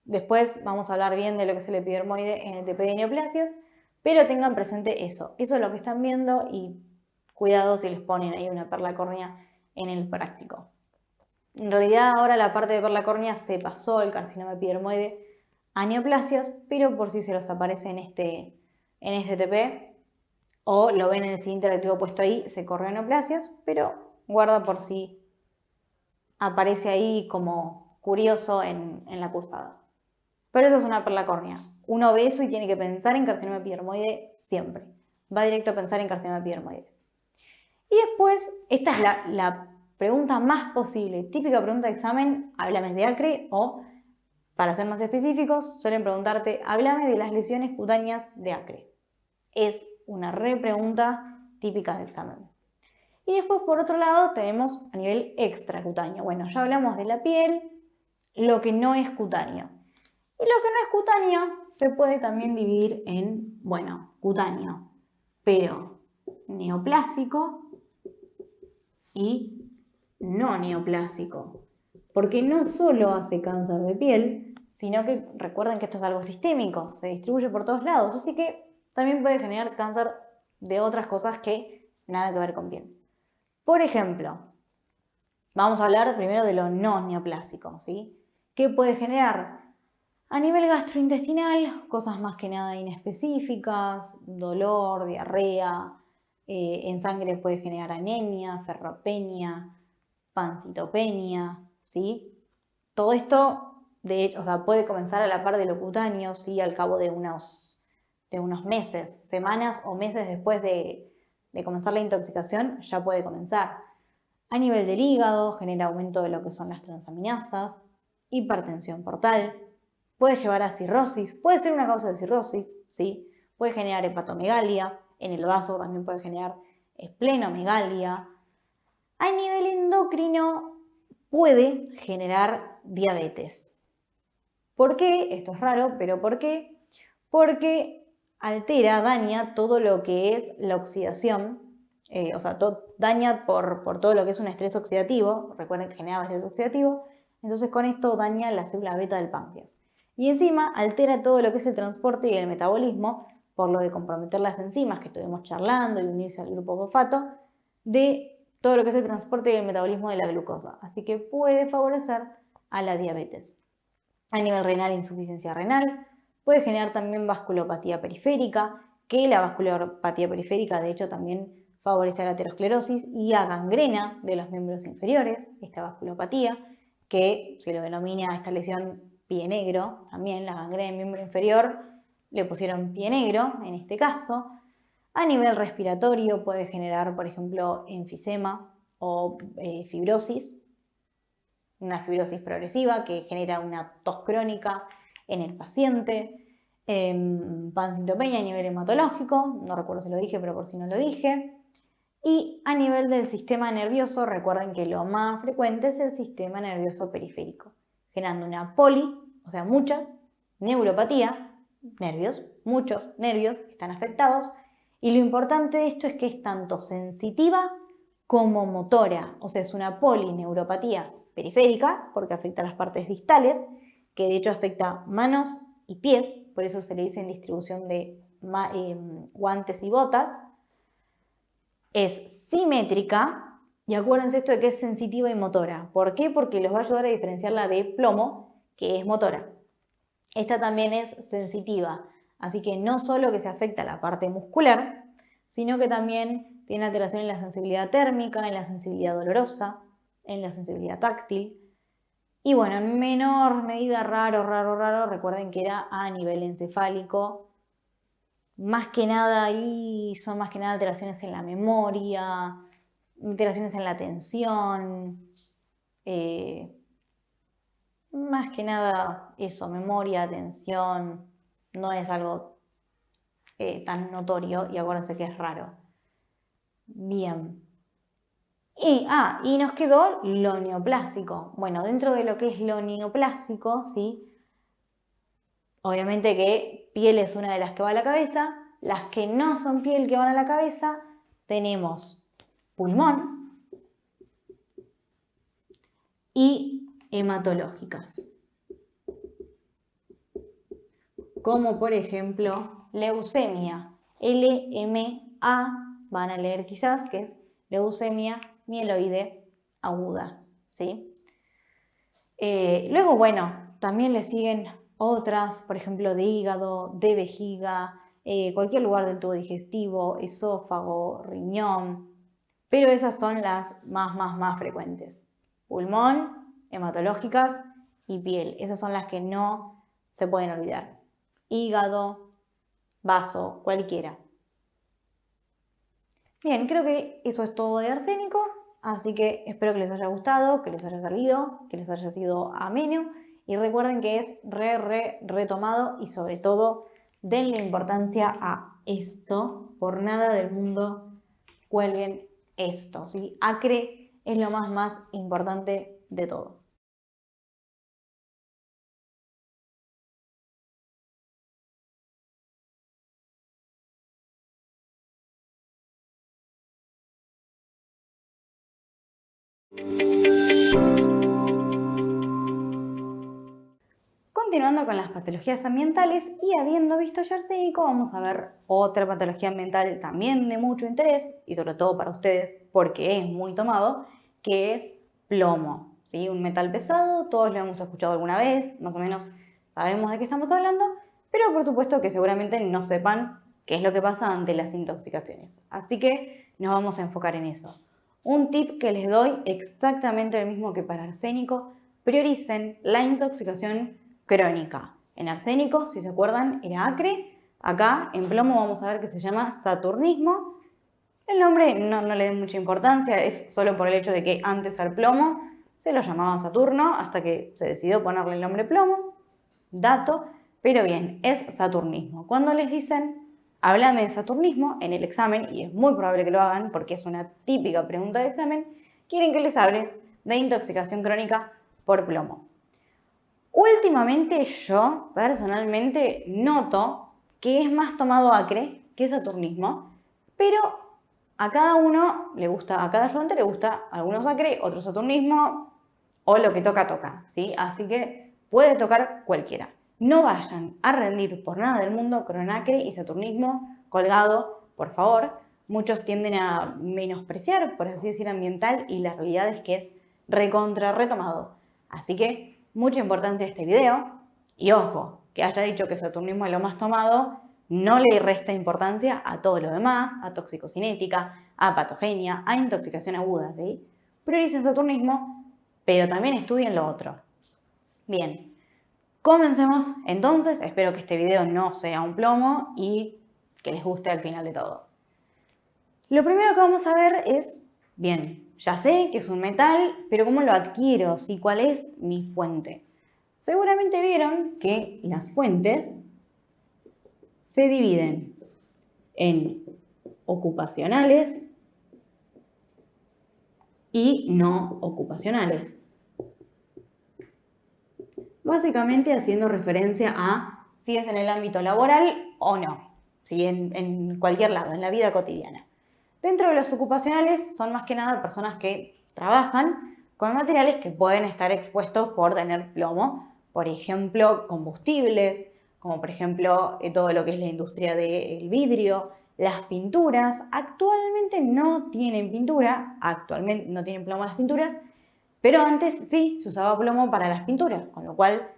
Después vamos a hablar bien de lo que es el epidermoide en el TP de neoplasias, pero tengan presente eso. Eso es lo que están viendo y cuidado si les ponen ahí una perla córnea en el práctico. En realidad ahora la parte de perla córnea se pasó el carcinoma epidermoide a neoplasias, pero por si se los aparece en este TP o lo ven en el siguiente reactivo puesto ahí, se corre a neoplasias, pero guarda por si aparece ahí como curioso en la cursada. Pero eso es una perla córnea. Uno ve eso y tiene que pensar en carcinoma epidermoide siempre. Va directo a pensar en carcinoma epidermoide. Y después, esta es la pregunta más posible, típica pregunta de examen, háblame de acre, o, para ser más específicos, suelen preguntarte, háblame de las lesiones cutáneas de acre. Es una pregunta típica de examen. Y después, por otro lado, tenemos a nivel extracutáneo. Bueno, ya hablamos de la piel, lo que no es cutáneo. Y lo que no es cutáneo se puede también dividir en, bueno, cutáneo, pero neoplásico y no neoplásico. Porque no solo hace cáncer de piel, sino que recuerden que esto es algo sistémico, se distribuye por todos lados, así que también puede generar cáncer de otras cosas que nada que ver con piel. Por ejemplo, vamos a hablar primero de lo no neoplásico, ¿sí? ¿Qué puede generar? A nivel gastrointestinal, cosas más que nada inespecíficas, dolor, diarrea, en sangre puede generar anemia, ferropenia, pancitopenia, ¿sí? Todo esto, de hecho, o sea, puede comenzar a la par de lo cutáneo, ¿sí? Al cabo de unos meses, semanas o meses después de comenzar la intoxicación, ya puede comenzar. A nivel del hígado, genera aumento de lo que son las transaminasas, hipertensión portal, puede llevar a cirrosis, puede ser una causa de cirrosis, ¿sí? Puede generar hepatomegalia, en el vaso también puede generar esplenomegalia. A nivel endocrino puede generar diabetes. ¿Por qué? Esto es raro, pero ¿por qué? Porque altera, daña todo lo que es la oxidación, o sea, daña por todo lo que es un estrés oxidativo, recuerden que genera estrés oxidativo, entonces con esto daña la célula beta del páncreas. Y encima altera todo lo que es el transporte y el metabolismo, por lo de comprometer las enzimas que estuvimos charlando y unirse al grupo fosfato, de todo lo que es el transporte y el metabolismo de la glucosa. Así que puede favorecer a la diabetes. A nivel renal, insuficiencia renal, puede generar también vasculopatía periférica, que la vasculopatía periférica de hecho también favorece a la aterosclerosis y a gangrena de los miembros inferiores, esta vasculopatía, que se lo denomina esta lesión pie negro, también la gangrena del miembro inferior le pusieron pie negro en este caso. A nivel respiratorio puede generar, por ejemplo, enfisema o fibrosis, una fibrosis progresiva que genera una tos crónica en el paciente, pancitopenia a nivel hematológico, no recuerdo si lo dije, pero por si no lo dije. Y a nivel del sistema nervioso, recuerden que lo más frecuente es el sistema nervioso periférico, generando una o sea, muchas, neuropatía, nervios, muchos nervios están afectados. Y lo importante de esto es que es tanto sensitiva como motora, o sea, es una polineuropatía periférica, porque afecta a las partes distales, que de hecho afecta manos y pies, por eso se le dice en distribución de guantes y botas. Es simétrica, y acuérdense esto de que es sensitiva y motora. ¿Por qué? Porque los va a ayudar a diferenciarla de plomo, que es motora. Esta también es sensitiva, así que no solo que se afecta la parte muscular, sino que también tiene alteración en la sensibilidad térmica, en la sensibilidad dolorosa, en la sensibilidad táctil. Y bueno, en menor medida, raro, recuerden que era a nivel encefálico. Más que nada ahí son más que nada alteraciones en la memoria, alteraciones en la atención, más que nada eso, memoria, atención, no es algo tan notorio y acuérdense que es raro. Bien. Y nos quedó lo neoplásico. Bueno, dentro de lo que es lo neoplásico, ¿sí? Obviamente que piel es una de las que va a la cabeza. Las que no son piel que van a la cabeza, tenemos pulmón y hematológicas. Como por ejemplo leucemia, LMA, van a leer quizás, que es leucemia mieloide aguda, ¿sí? Luego, bueno, también le siguen otras, por ejemplo, de hígado, de vejiga, cualquier lugar del tubo digestivo, esófago, riñón, pero esas son las más frecuentes. Pulmón, hematológicas y piel, esas son las que no se pueden olvidar. Hígado, vaso, cualquiera. Bien, creo que eso es todo de arsénico, así que espero que les haya gustado, que les haya servido, que les haya sido ameno y recuerden que es retomado y sobre todo denle importancia a esto, por nada del mundo cuelguen esto, ¿sí? Acre es lo más importante de todo. Continuando con las patologías ambientales y habiendo visto ya arsénico, vamos a ver otra patología ambiental también de mucho interés y sobre todo para ustedes porque es muy tomado, que es plomo, ¿sí? Un metal pesado, todos lo hemos escuchado alguna vez, más o menos sabemos de qué estamos hablando, pero por supuesto que seguramente no sepan qué es lo que pasa ante las intoxicaciones. Así que nos vamos a enfocar en eso. Un tip que les doy exactamente el mismo que para arsénico: prioricen la intoxicación crónica. En arsénico, si se acuerdan, era acre. Acá en plomo vamos a ver que se llama saturnismo. El nombre no le den mucha importancia, es solo por el hecho de que antes al plomo se lo llamaba Saturno hasta que se decidió ponerle el nombre plomo. Dato, pero bien, es saturnismo. Cuando les dicen háblame de saturnismo en el examen, y es muy probable que lo hagan porque es una típica pregunta de examen, quieren que les hables de intoxicación crónica por plomo. Últimamente yo personalmente noto que es más tomado acre que saturnismo, pero a cada uno le gusta, a cada ayudante le gusta algunos acre, otros saturnismo o lo que toca, ¿sí? Así que puede tocar cualquiera. No vayan a rendir por nada del mundo con acre y saturnismo colgado, por favor. Muchos tienden a menospreciar, por así decir, ambiental, y la realidad es que es retomado. Así que mucha importancia a este video. Y ojo, que haya dicho que saturnismo es lo más tomado, no le resta importancia a todo lo demás, a toxicocinética, a patogenia, a intoxicación aguda, ¿sí? Prioricen saturnismo, pero también estudien lo otro. Bien, comencemos entonces. Espero que este video no sea un plomo y que les guste al final de todo. Lo primero que vamos a ver es, bien, ya sé que es un metal, pero ¿cómo lo adquiero? ¿Sí? ¿Cuál es mi fuente? Seguramente vieron que las fuentes se dividen en ocupacionales y no ocupacionales. Básicamente haciendo referencia a si es en el ámbito laboral o no, ¿sí? En cualquier lado, en la vida cotidiana. Dentro de los ocupacionales son más que nada personas que trabajan con materiales que pueden estar expuestos por tener plomo. Por ejemplo, combustibles, como por ejemplo todo lo que es la industria del vidrio, las pinturas. Actualmente no tienen pintura, actualmente no tienen plomo las pinturas, pero antes sí se usaba plomo para las pinturas, con lo cual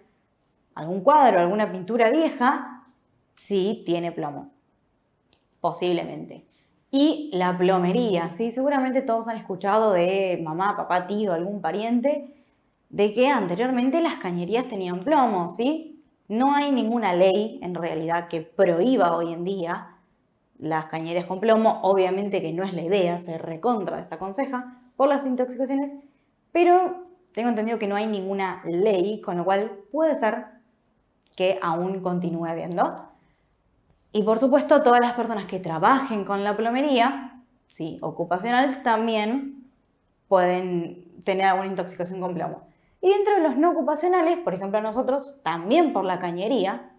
algún cuadro, alguna pintura vieja, sí tiene plomo, posiblemente. Y la plomería, ¿sí? Seguramente todos han escuchado de mamá, papá, tío, algún pariente, de que anteriormente las cañerías tenían plomo, ¿sí? No hay ninguna ley en realidad que prohíba hoy en día las cañerías con plomo. Obviamente que no es la idea, se recontra desaconseja por las intoxicaciones, pero tengo entendido que no hay ninguna ley, con lo cual puede ser que aún continúe habiendo. Y por supuesto, todas las personas que trabajen con la plomería, sí, ocupacional, también pueden tener alguna intoxicación con plomo. Y dentro de los no ocupacionales, por ejemplo nosotros, también por la cañería,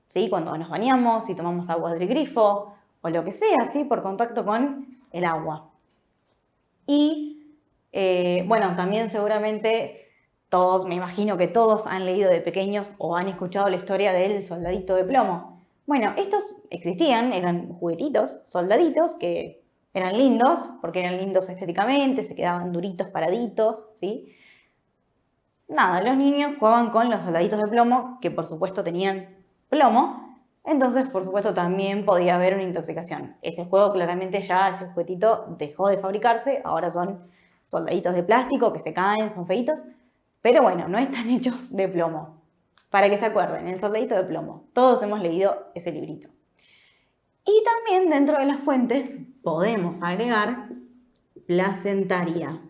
¿sí? Cuando nos bañamos y tomamos agua del grifo o lo que sea, ¿sí? Por contacto con el agua. Y bueno, también seguramente todos, me imagino que todos han leído de pequeños o han escuchado la historia del soldadito de plomo. Bueno, estos existían, eran juguetitos, soldaditos que eran lindos, porque eran lindos estéticamente, se quedaban duritos, paraditos, ¿sí? Nada, los niños jugaban con los soldaditos de plomo, que por supuesto tenían plomo, entonces por supuesto también podía haber una intoxicación. Ese juego claramente ya, ese juguetito dejó de fabricarse, ahora son soldaditos de plástico que se caen, son feitos, pero bueno, no están hechos de plomo. Para que se acuerden, el soldadito de plomo. Todos hemos leído ese librito. Y también dentro de las fuentes podemos agregar placentaria,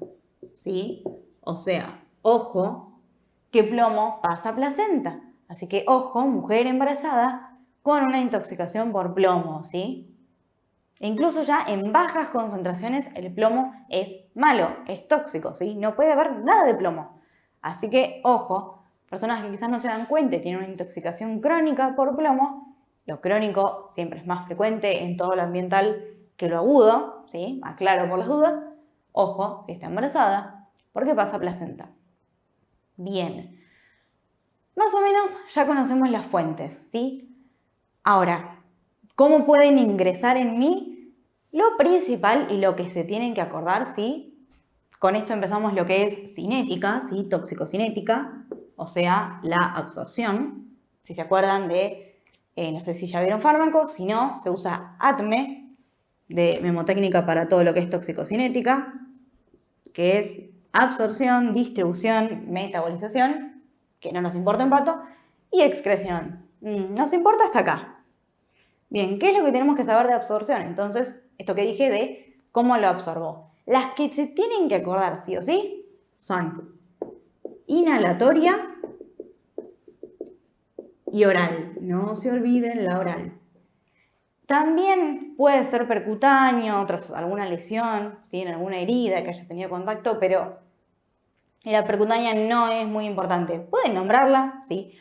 ¿sí? O sea, ojo, que plomo pasa a placenta. Así que ojo, mujer embarazada con una intoxicación por plomo, ¿sí? E incluso ya en bajas concentraciones el plomo es malo, es tóxico, ¿sí? No puede haber nada de plomo. Así que ojo, personas que quizás no se dan cuenta y tienen una intoxicación crónica por plomo, lo crónico siempre es más frecuente en todo lo ambiental que lo agudo, ¿sí? Aclaro por las dudas. Ojo, si está embarazada, porque pasa a placenta. Bien. Más o menos ya conocemos las fuentes, ¿sí? Ahora, ¿cómo pueden ingresar en mí? Lo principal y lo que se tienen que acordar, ¿sí? Con esto empezamos lo que es cinética, ¿sí? Toxicocinética, o sea, la absorción. Si se acuerdan de, no sé si ya vieron fármacos, si no, se usa ATME, de memotécnica para todo lo que es toxicocinética, que es absorción, distribución, metabolización, que no nos importa en pato, y excreción. Nos importa hasta acá. Bien, ¿qué es lo que tenemos que saber de absorción? Entonces, esto que dije de cómo lo absorbo. Las que se tienen que acordar sí o sí son inhalatoria y oral. No se olviden la oral. También puede ser percutáneo, tras alguna lesión, ¿sí? En alguna herida que haya tenido contacto, pero la percutánea no es muy importante. Pueden nombrarla, ¿sí?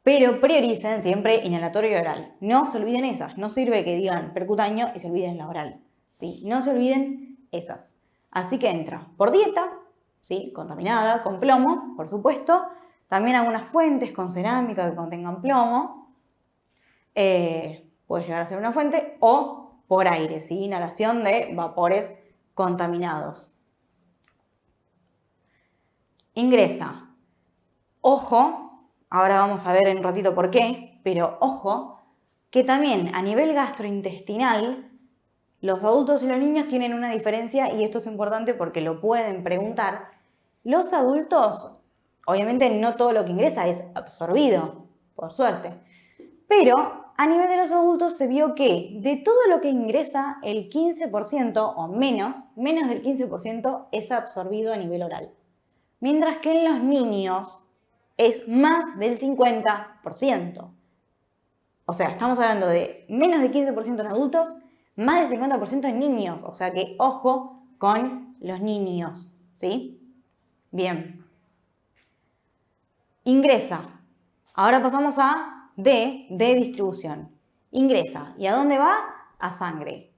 Pero prioricen siempre inhalatorio y oral. No se olviden esas. No sirve que digan percutáneo y se olviden la oral, ¿sí? No se olviden esas. Así que entra por dieta, ¿sí? Contaminada, con plomo, por supuesto. También algunas fuentes con cerámica que contengan plomo. Puede llegar a ser una fuente, o por aire, ¿sí? Inhalación de vapores contaminados. Ingresa. Ojo, ahora vamos a ver en un ratito por qué, pero ojo, que también a nivel gastrointestinal, los adultos y los niños tienen una diferencia, y esto es importante porque lo pueden preguntar. Los adultos, obviamente no todo lo que ingresa es absorbido, por suerte, pero a nivel de los adultos se vio que de todo lo que ingresa, el 15% o menos del 15% es absorbido a nivel oral. Mientras que en los niños es más del 50%. O sea, estamos hablando de menos del 15% en adultos, más del 50% en niños. O sea que ojo con los niños, ¿sí? Bien. Ingresa. Ahora pasamos a D de distribución. Ingresa. ¿Y a dónde va? A sangre.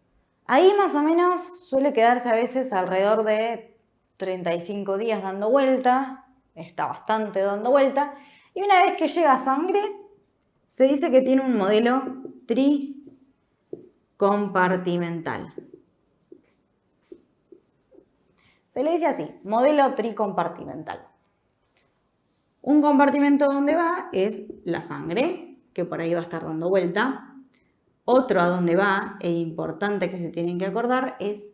Ahí más o menos suele quedarse a veces alrededor de 35 días dando vuelta. Está bastante dando vuelta. Y una vez que llega a sangre, se dice que tiene un modelo tricompartimental. Se le dice así, modelo tricompartimental. Un compartimento donde va es la sangre, que por ahí va a estar dando vuelta. Otro a donde va, e importante que se tienen que acordar, es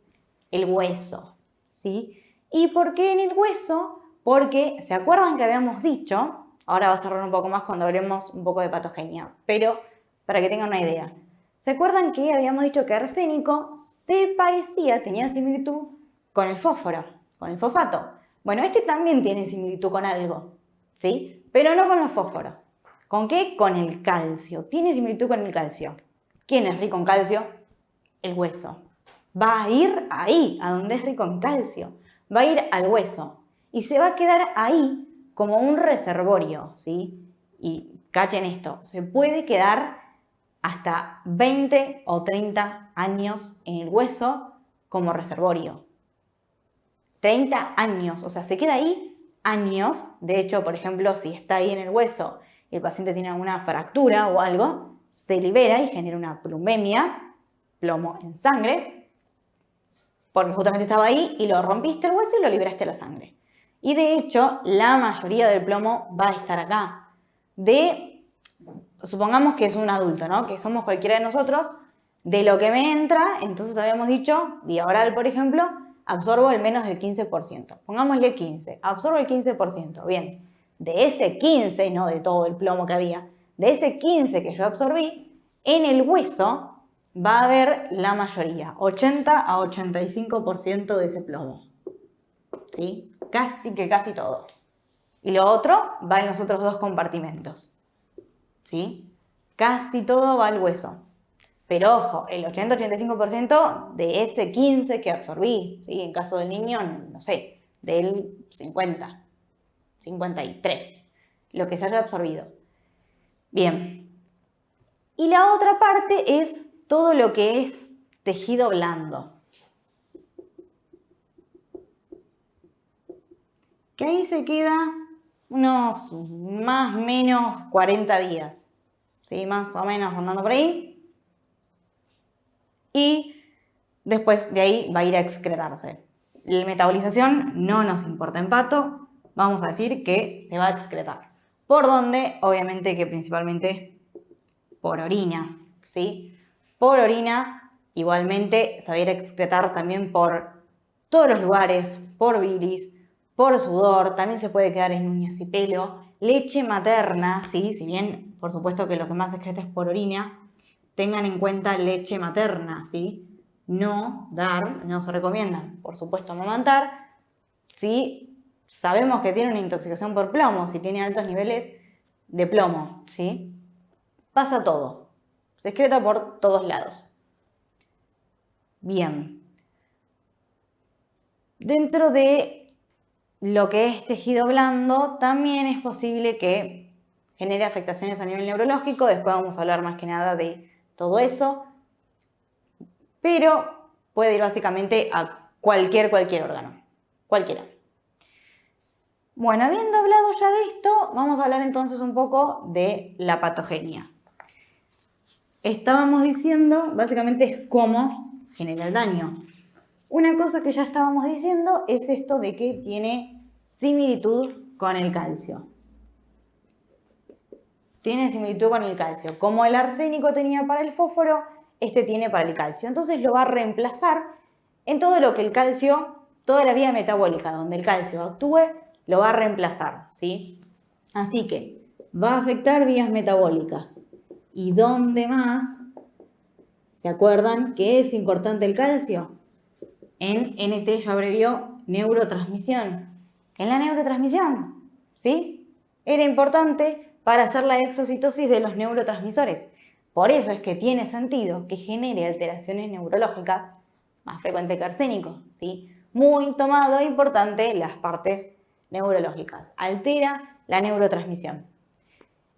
el hueso, ¿sí? ¿Y por qué en el hueso? Porque, ¿se acuerdan que habíamos dicho? Ahora va a cerrar un poco más cuando hablemos un poco de patogenia, pero para que tengan una idea. ¿Se acuerdan que habíamos dicho que arsénico se parecía, tenía similitud con el fósforo, con el fosfato? Bueno, este también tiene similitud con algo, ¿sí? Pero no con los fósforos. ¿Con qué? Con el calcio. Tiene similitud con el calcio. ¿Quién es rico en calcio? El hueso. Va a ir ahí, a donde es rico en calcio. Va a ir al hueso. Y se va a quedar ahí como un reservorio, ¿sí? Y cachen esto, se puede quedar hasta 20 o 30 años en el hueso como reservorio. 30 años, o sea, se queda ahí años. De hecho, por ejemplo, si está ahí en el hueso y el paciente tiene alguna fractura o algo, se libera y genera una plumbemia, plomo en sangre, porque justamente estaba ahí y lo rompiste el hueso y lo liberaste la sangre. Y de hecho, la mayoría del plomo va a estar acá. Supongamos que es un adulto, ¿no? Que somos cualquiera de nosotros, de lo que me entra, entonces habíamos dicho, vía oral, por ejemplo, absorbo el menos del 15%. Pongámosle 15, absorbo el 15%. Bien, de ese 15, no de todo el plomo que había, de ese 15 que yo absorbí, en el hueso va a haber la mayoría, 80 a 85% de ese plomo. ¿Sí? Casi todo. Y lo otro va en los otros dos compartimentos. ¿Sí? Casi todo va al hueso. Pero ojo, el 80-85% de ese 15 que absorbí, ¿sí? En caso del niño, no sé, del 50, 53, lo que se haya absorbido. Bien. Y la otra parte es todo lo que es tejido blando. que ahí se queda unos más o menos 40 días, ¿sí? Más o menos rondando por ahí. Y después de ahí va a ir a excretarse. La metabolización no nos importa en pato, vamos a decir que se va a excretar. ¿Por dónde? Obviamente que principalmente por orina, ¿sí? Por orina, igualmente se va a ir a excretar también por todos los lugares, por bilis, por sudor, también se puede quedar en uñas y pelo, leche materna, ¿sí? Si bien, por supuesto que lo que más se excreta es por orina, tengan en cuenta leche materna, ¿sí? No dar, no se recomienda, por supuesto, amamantar, si sabemos que tiene una intoxicación por plomo, si tiene altos niveles de plomo, ¿sí? Pasa todo, se excreta por todos lados. Bien. Dentro de lo que es tejido blando, también es posible que genere afectaciones a nivel neurológico, después vamos a hablar más que nada de todo eso, pero puede ir básicamente a cualquier órgano, cualquiera. Bueno, habiendo hablado ya de esto, vamos a hablar entonces un poco de la patogenia. Estábamos diciendo, básicamente es cómo genera el daño. Una cosa que ya estábamos diciendo es esto de que tiene similitud con el calcio. Tiene similitud con el calcio. Como el arsénico tenía para el fósforo, este tiene para el calcio. Entonces lo va a reemplazar en todo lo que el calcio, toda la vía metabólica donde el calcio actúe, lo va a reemplazar, ¿sí? Así que va a afectar vías metabólicas. ¿Y dónde más? ¿Se acuerdan que es importante el calcio? En NT yo abrevio neurotransmisión. En la neurotransmisión, ¿sí? Era importante para hacer la exocitosis de los neurotransmisores. Por eso es que tiene sentido que genere alteraciones neurológicas más frecuente que arsénico, ¿sí? Muy tomado e importante las partes neurológicas. Altera la neurotransmisión.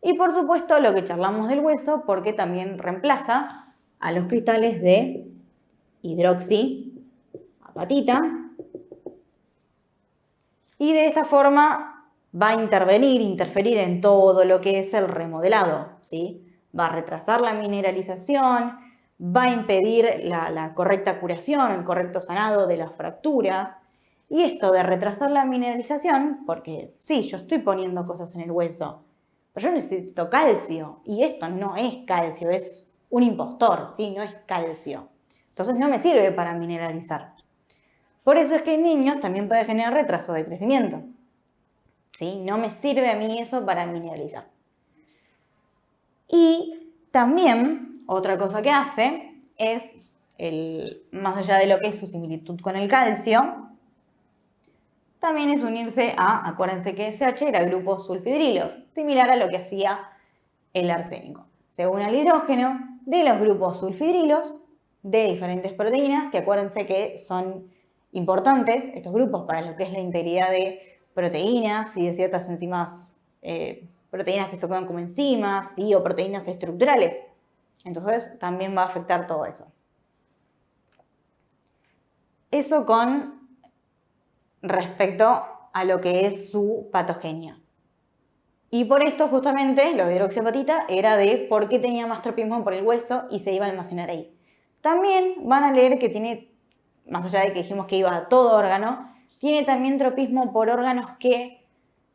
Y por supuesto lo que charlamos del hueso, porque también reemplaza a los cristales de hidroxiapatita y de esta forma va a interferir en todo lo que es el remodelado, ¿sí? Va a retrasar la mineralización, va a impedir la correcta curación, el correcto sanado de las fracturas. Y esto de retrasar la mineralización, porque sí, yo estoy poniendo cosas en el hueso, pero yo necesito calcio y esto no es calcio, es un impostor, ¿sí? No es calcio. Entonces no me sirve para mineralizar. Por eso es que en niños también puede generar retraso de crecimiento, ¿sí? No me sirve a mí eso para mineralizar. Y también otra cosa que hace es, más allá de lo que es su similitud con el calcio, también es unirse a, acuérdense que SH era grupos sulfidrilos, similar a lo que hacía el arsénico. Se une al hidrógeno de los grupos sulfidrilos de diferentes proteínas, que acuérdense que son importantes estos grupos para lo que es la integridad de proteínas y de ciertas enzimas, proteínas que se ocupan como enzimas, ¿sí? O proteínas estructurales. Entonces también va a afectar todo eso. Eso con respecto a lo que es su patogenia. Y por esto justamente lo de hidroxiapatita era de por qué tenía más tropismo por el hueso y se iba a almacenar ahí. También van a leer que tiene, más allá de que dijimos que iba a todo órgano, tiene también tropismo por órganos que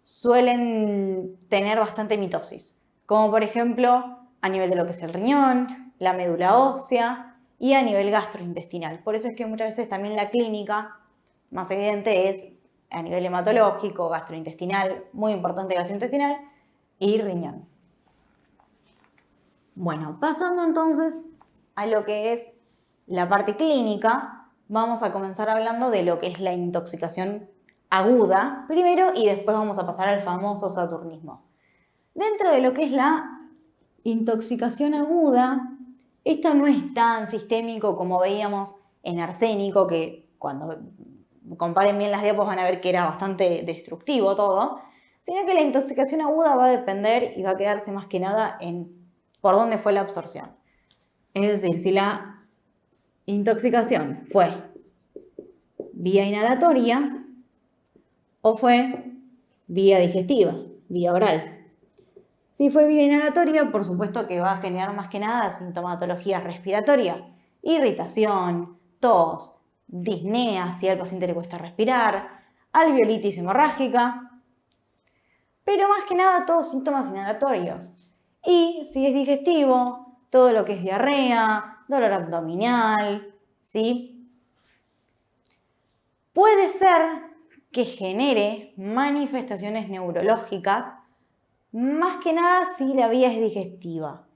suelen tener bastante mitosis, como por ejemplo a nivel de lo que es el riñón, la médula ósea y a nivel gastrointestinal. Por eso es que muchas veces también la clínica más evidente es a nivel hematológico, gastrointestinal, muy importante gastrointestinal, y riñón. Bueno, pasando entonces a lo que es la parte clínica, vamos a comenzar hablando de lo que es la intoxicación aguda primero y después vamos a pasar al famoso saturnismo. Dentro de lo que es la intoxicación aguda, esto no es tan sistémico como veíamos en arsénico, que cuando comparen bien las diapos van a ver que era bastante destructivo todo, sino que la intoxicación aguda va a depender y va a quedarse más que nada en por dónde fue la absorción. Es decir, si la intoxicación fue vía inhalatoria o fue vía digestiva, vía oral. Si fue vía inhalatoria, por supuesto que va a generar más que nada sintomatología respiratoria, irritación, tos, disnea si al paciente le cuesta respirar, alveolitis hemorrágica, pero más que nada todos síntomas inhalatorios. Y si es digestivo, todo lo que es diarrea, dolor abdominal, ¿sí? Puede ser que genere manifestaciones neurológicas, más que nada si la vía es digestiva.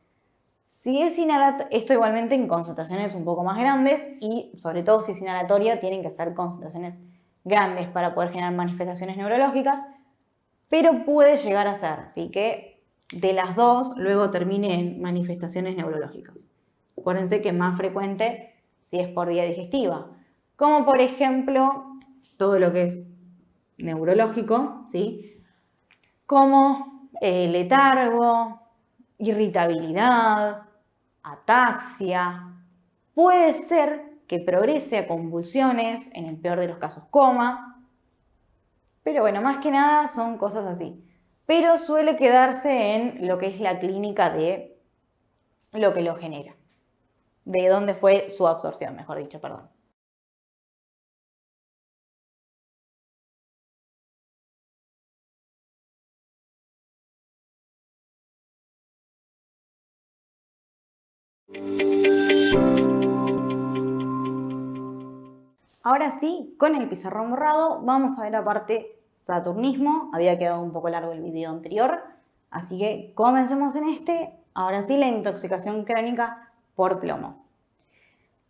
Si es inhalatoria, esto igualmente en concentraciones un poco más grandes y sobre todo si es inhalatoria tienen que ser concentraciones grandes para poder generar manifestaciones neurológicas, pero puede llegar a ser, así que de las dos luego termine en manifestaciones neurológicas. Acuérdense que es más frecuente si es por vía digestiva, como por ejemplo todo lo que es neurológico, ¿sí? Como letargo, irritabilidad, ataxia. Puede ser que progrese a convulsiones, en el peor de los casos coma, pero bueno, más que nada son cosas así. Pero suele quedarse en lo que es la clínica de lo que lo genera, de dónde fue su absorción, mejor dicho, perdón. Ahora sí, con el pizarrón borrado, vamos a ver aparte saturnismo. Había quedado un poco largo el video anterior, así que comencemos en este. Ahora sí, la intoxicación crónica por plomo.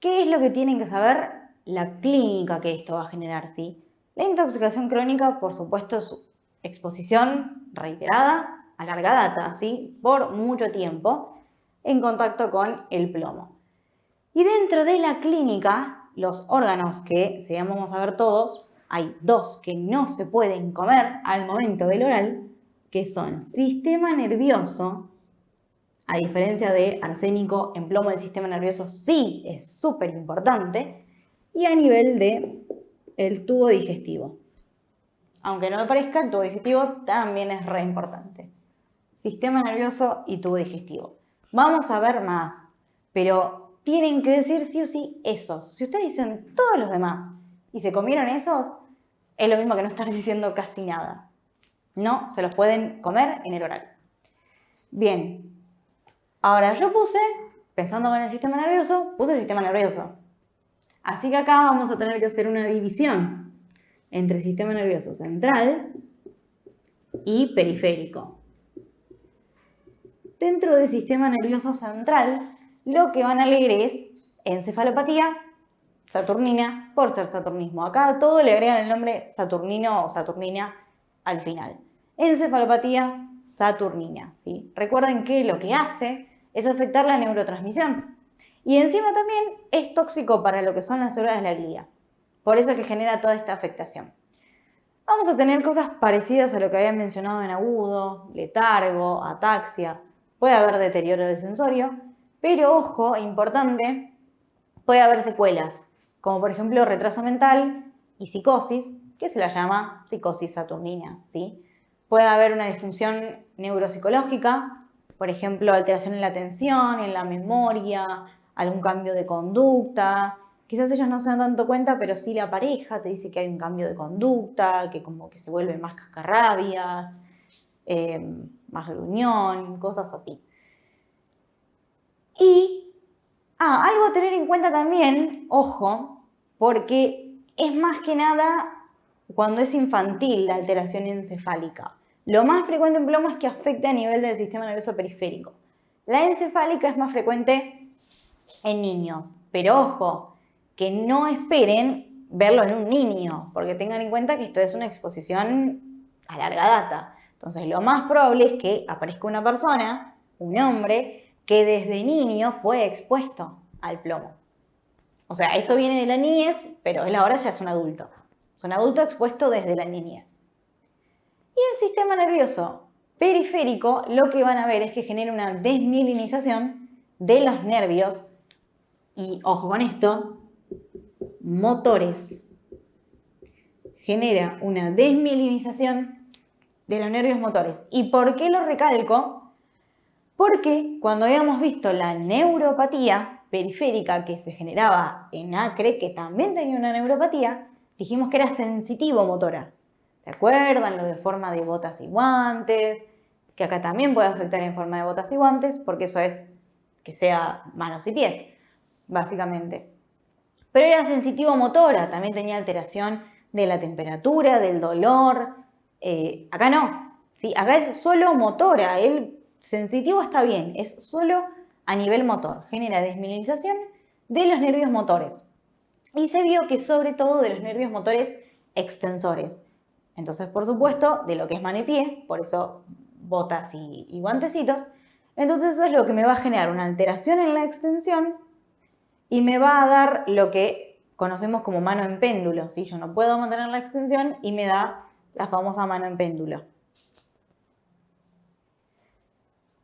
¿Qué es lo que tienen que saber? La clínica que esto va a generar, ¿sí? La intoxicación crónica, por supuesto, es exposición reiterada a larga data, ¿sí? Por mucho tiempo en contacto con el plomo. Y dentro de la clínica, los órganos que, si bien vamos a ver todos, hay dos que no se pueden comer al momento del oral, que son sistema nervioso. A diferencia de arsénico, en plomo del sistema nervioso sí es súper importante, y a nivel de el tubo digestivo. Aunque no me parezca, el tubo digestivo también es re importante. Sistema nervioso y tubo digestivo. Vamos a ver más, pero tienen que decir sí o sí esos. Si ustedes dicen todos los demás y se comieron esos, es lo mismo que no estar diciendo casi nada. No, se los pueden comer en el oral. Bien, ahora yo puse, pensando en el sistema nervioso, puse sistema nervioso. Así que acá vamos a tener que hacer una división entre sistema nervioso central y periférico. Dentro del sistema nervioso central, lo que van a leer es encefalopatía saturnina por ser saturnismo. Acá todo le agregan el nombre saturnino o saturnina al final. Encefalopatía saturnina, ¿sí? Recuerden que lo que hace es afectar la neurotransmisión. Y encima también es tóxico para lo que son las células de la glía. Por eso es que genera toda esta afectación. Vamos a tener cosas parecidas a lo que había mencionado en agudo, letargo, ataxia. Puede haber deterioro del sensorio, pero ojo, importante, puede haber secuelas, como por ejemplo retraso mental y psicosis, que se la llama psicosis saturnina, ¿sí? Puede haber una disfunción neuropsicológica, por ejemplo, alteración en la atención, en la memoria, algún cambio de conducta. Quizás ellos no se dan tanto cuenta, pero sí la pareja te dice que hay un cambio de conducta, que como que se vuelven más cascarrabias, más gruñón, cosas así. Y algo a tener en cuenta también, ojo, porque es más que nada cuando es infantil la alteración encefálica. Lo más frecuente en plomo es que afecte a nivel del sistema nervioso periférico. La encefálica es más frecuente en niños, pero ojo, que no esperen verlo en un niño, porque tengan en cuenta que esto es una exposición a larga data. Entonces, lo más probable es que aparezca una persona, un hombre, que desde niño fue expuesto al plomo. O sea, esto viene de la niñez, pero él ahora ya es un adulto. Es un adulto expuesto desde la niñez. Y el sistema nervioso periférico, lo que van a ver es que genera una desmielinización de los nervios y, ojo con esto, motores. Genera una desmielinización de los nervios motores. ¿Y por qué lo recalco? Porque cuando habíamos visto la neuropatía periférica que se generaba en Acre, que también tenía una neuropatía, dijimos que era sensitivo motora. ¿Se acuerdan lo de forma de botas y guantes? Que acá también puede afectar en forma de botas y guantes, porque eso es que sea manos y pies, básicamente. Pero era sensitivo motora, también tenía alteración de la temperatura, del dolor. Acá no, ¿sí? Acá es solo motora. El sensitivo está bien, es solo a nivel motor. Genera desmineralización de los nervios motores. Y se vio que sobre todo de los nervios motores extensores. Entonces, por supuesto, de lo que es mano y pie, por eso botas y guantecitos. Entonces eso es lo que me va a generar una alteración en la extensión y me va a dar lo que conocemos como mano en péndulo, ¿sí? Yo no puedo mantener la extensión y me da la famosa mano en péndulo.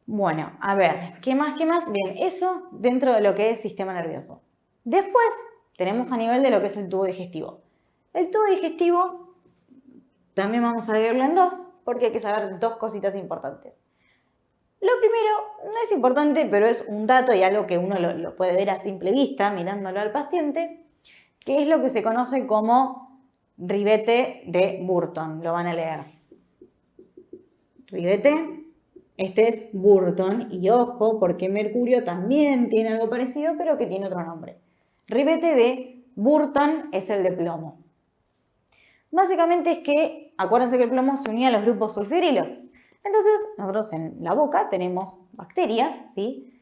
Bueno, a ver, ¿qué más? Bien, eso dentro de lo que es sistema nervioso. Después tenemos a nivel de lo que es el tubo digestivo. El tubo digestivo también vamos a dividirlo en dos, porque hay que saber dos cositas importantes. Lo primero, no es importante, pero es un dato y algo que uno lo puede ver a simple vista mirándolo al paciente, que es lo que se conoce como ribete de Burton. Lo van a leer. Ribete, este es Burton, y ojo, porque Mercurio también tiene algo parecido, pero que tiene otro nombre. Ribete de Burton es el de plomo. Básicamente es que, acuérdense que el plomo se unía a los grupos sulfurilos. Entonces, nosotros en la boca tenemos bacterias, ¿sí?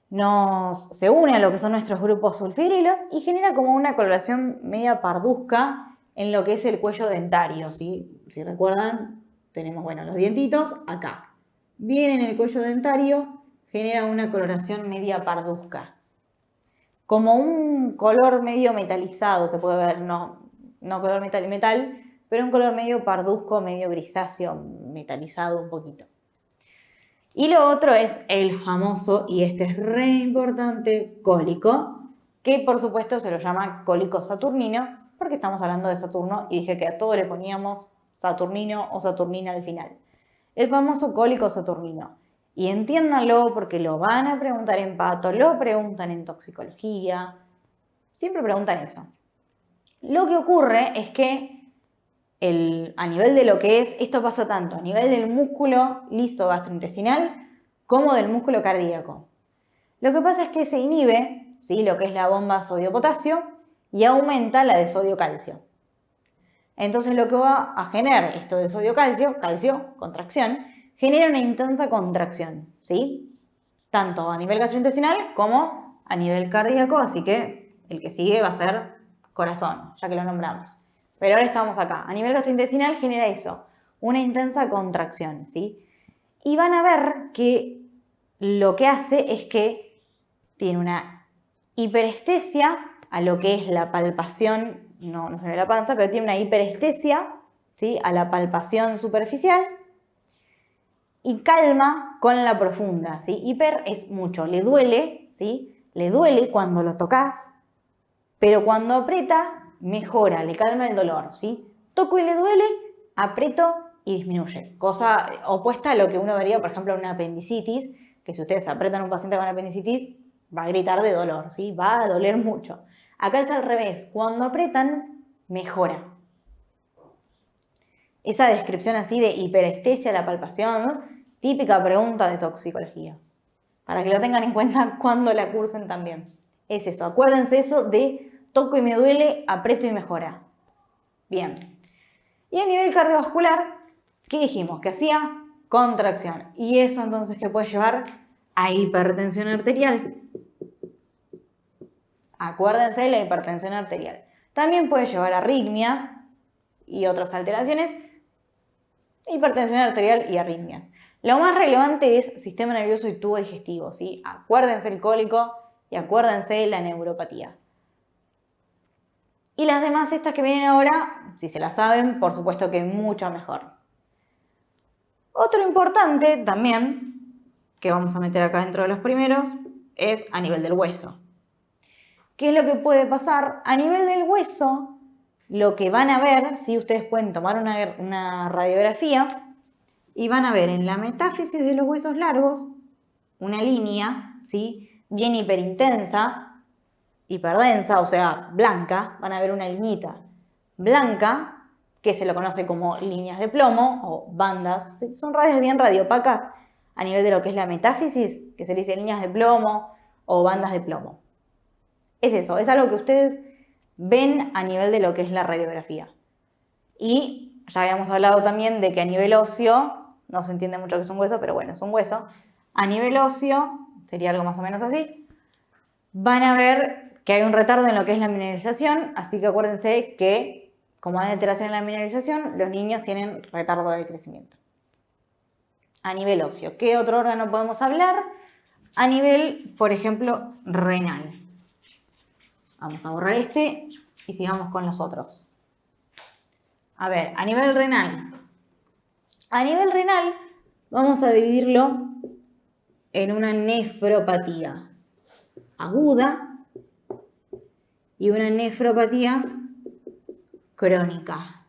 Se une a lo que son nuestros grupos sulfurilos y genera como una coloración media parduzca en lo que es el cuello dentario, ¿sí? Si recuerdan, tenemos, bueno, los dientitos acá. Bien en el cuello dentario genera una coloración media parduzca. Como un color medio metalizado, se puede ver, no color metal, pero un color medio parduzco, medio grisáceo, metalizado un poquito. Y lo otro es el famoso, y este es re importante, cólico, que por supuesto se lo llama cólico saturnino, porque estamos hablando de Saturno y dije que a todo le poníamos Saturnino o Saturnina al final. El famoso cólico saturnino. Y entiéndanlo porque lo van a preguntar en pato, lo preguntan en toxicología, siempre preguntan eso. Lo que ocurre es que a nivel de lo que es, esto pasa tanto a nivel del músculo liso gastrointestinal como del músculo cardíaco. Lo que pasa es que se inhibe, ¿sí?, lo que es la bomba sodio-potasio y aumenta la de sodio-calcio. Entonces lo que va a generar esto de sodio-calcio, contracción, genera una intensa contracción, ¿sí? Tanto a nivel gastrointestinal como a nivel cardíaco, así que el que sigue va a ser corazón, ya que lo nombramos. Pero ahora estamos acá. A nivel gastrointestinal genera eso, una intensa contracción, ¿sí? Y van a ver que lo que hace es que tiene una hiperestesia a lo que es la palpación, no se ve la panza, pero tiene una hiperestesia, ¿sí?, a la palpación superficial y calma con la profunda, ¿sí? Hiper es mucho, le duele, ¿sí? Le duele cuando lo tocas, pero cuando aprieta mejora, le calma el dolor, ¿sí? Toco y le duele, aprieto y disminuye. Cosa opuesta a lo que uno vería, por ejemplo, en una apendicitis, que si ustedes aprietan a un paciente con apendicitis, va a gritar de dolor, ¿sí? Va a doler mucho. Acá es al revés, cuando aprietan, mejora. Esa descripción así de hiperestesia a la palpación, ¿no?, típica pregunta de toxicología, para que lo tengan en cuenta cuando la cursen también. Es eso, acuérdense eso de toco y me duele, aprieto y mejora. Bien. Y a nivel cardiovascular, ¿qué dijimos? Que hacía contracción. Y eso entonces, ¿qué puede llevar? A hipertensión arterial. Acuérdense de la hipertensión arterial. También puede llevar a arritmias y otras alteraciones. Hipertensión arterial y arritmias. Lo más relevante es sistema nervioso y tubo digestivo, ¿sí? Acuérdense el cólico y acuérdense la neuropatía. Y las demás, estas que vienen ahora, si se las saben, por supuesto que mucho mejor. Otro importante también, que vamos a meter acá dentro de los primeros, es a nivel del hueso. ¿Qué es lo que puede pasar? A nivel del hueso, lo que van a ver, si ustedes pueden tomar una radiografía y van a ver en la metáfisis de los huesos largos una línea, ¿sí? Bien hiperintensa, hiperdensa, o sea, blanca. Van a ver una liñita blanca, que se lo conoce como líneas de plomo o bandas. Son rayas bien radiopacas a nivel de lo que es la metáfisis, que se le dice líneas de plomo o bandas de plomo. Es eso, es algo que ustedes ven a nivel de lo que es la radiografía. Y ya habíamos hablado también de que a nivel óseo, no se entiende mucho que es un hueso, pero bueno, es un hueso. A nivel óseo, sería algo más o menos así, van a ver que hay un retardo en lo que es la mineralización, así que acuérdense que como hay alteración en la mineralización, los niños tienen retardo de crecimiento. A nivel óseo, ¿qué otro órgano podemos hablar? A nivel, por ejemplo, renal. Vamos a borrar este y sigamos con los otros. A ver, a nivel renal. A nivel renal vamos a dividirlo en una nefropatía aguda y una nefropatía crónica.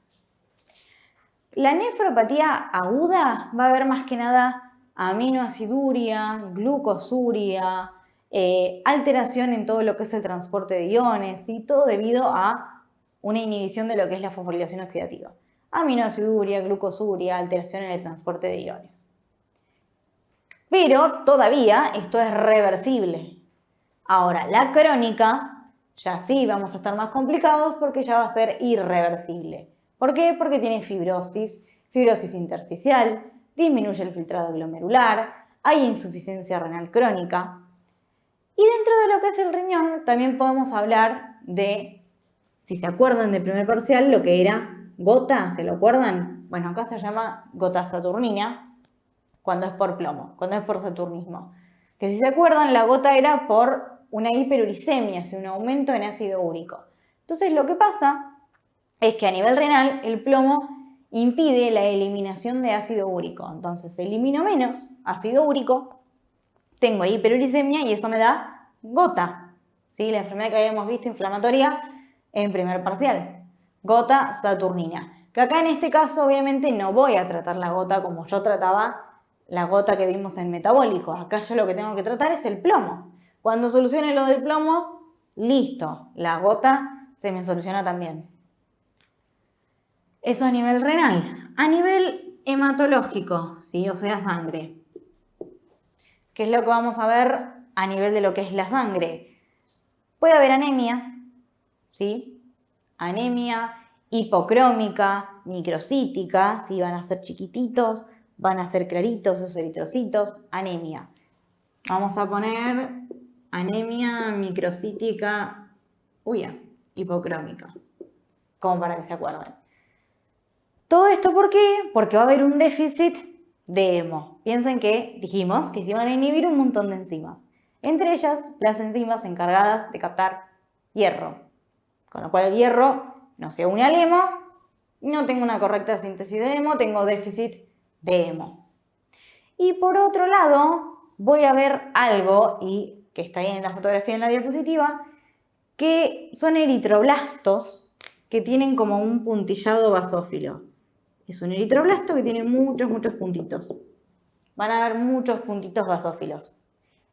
La nefropatía aguda va a haber más que nada aminoaciduria, glucosuria, alteración en todo lo que es el transporte de iones, y todo debido a una inhibición de lo que es la fosforilación oxidativa. Aminoaciduria, glucosuria, alteración en el transporte de iones. Pero todavía esto es reversible. Ahora, la crónica, ya sí vamos a estar más complicados porque ya va a ser irreversible. ¿Por qué? Porque tiene fibrosis, fibrosis intersticial, disminuye el filtrado glomerular, hay insuficiencia renal crónica. Y dentro de lo que es el riñón, también podemos hablar de, si se acuerdan del primer parcial, lo que era gota, ¿se lo acuerdan? Bueno, acá se llama gota saturnina, cuando es por plomo, cuando es por saturnismo. Que si se acuerdan, la gota era por una hiperuricemia, un aumento en ácido úrico. Entonces lo que pasa es que a nivel renal el plomo impide la eliminación de ácido úrico. Entonces elimino menos ácido úrico, tengo hiperuricemia y eso me da gota. ¿Sí? La enfermedad que habíamos visto inflamatoria en primer parcial. Gota saturnina. Que acá en este caso obviamente no voy a tratar la gota como yo trataba la gota que vimos en metabólico. Acá yo lo que tengo que tratar es el plomo. Cuando solucione lo del plomo, listo, la gota se me soluciona también. Eso a nivel renal. A nivel hematológico, ¿sí? O sea, sangre. ¿Qué es lo que vamos a ver a nivel de lo que es la sangre? Puede haber anemia, ¿sí? Anemia hipocrómica, microcítica, ¿sí? Van a ser chiquititos, van a ser claritos esos eritrocitos, anemia. Vamos a poner anemia microcítica, hipocrómica, como para que se acuerden. ¿Todo esto por qué? Porque va a haber un déficit de hemo. Piensen que dijimos que se iban a inhibir un montón de enzimas, entre ellas las enzimas encargadas de captar hierro, con lo cual el hierro no se une al hemo, no tengo una correcta síntesis de hemo, tengo déficit de hemo. Y por otro lado, voy a ver algo, y que está ahí en la fotografía en la diapositiva, que son eritroblastos que tienen como un puntillado basófilo. Es un eritroblasto que tiene muchos puntitos. Van a haber muchos puntitos basófilos.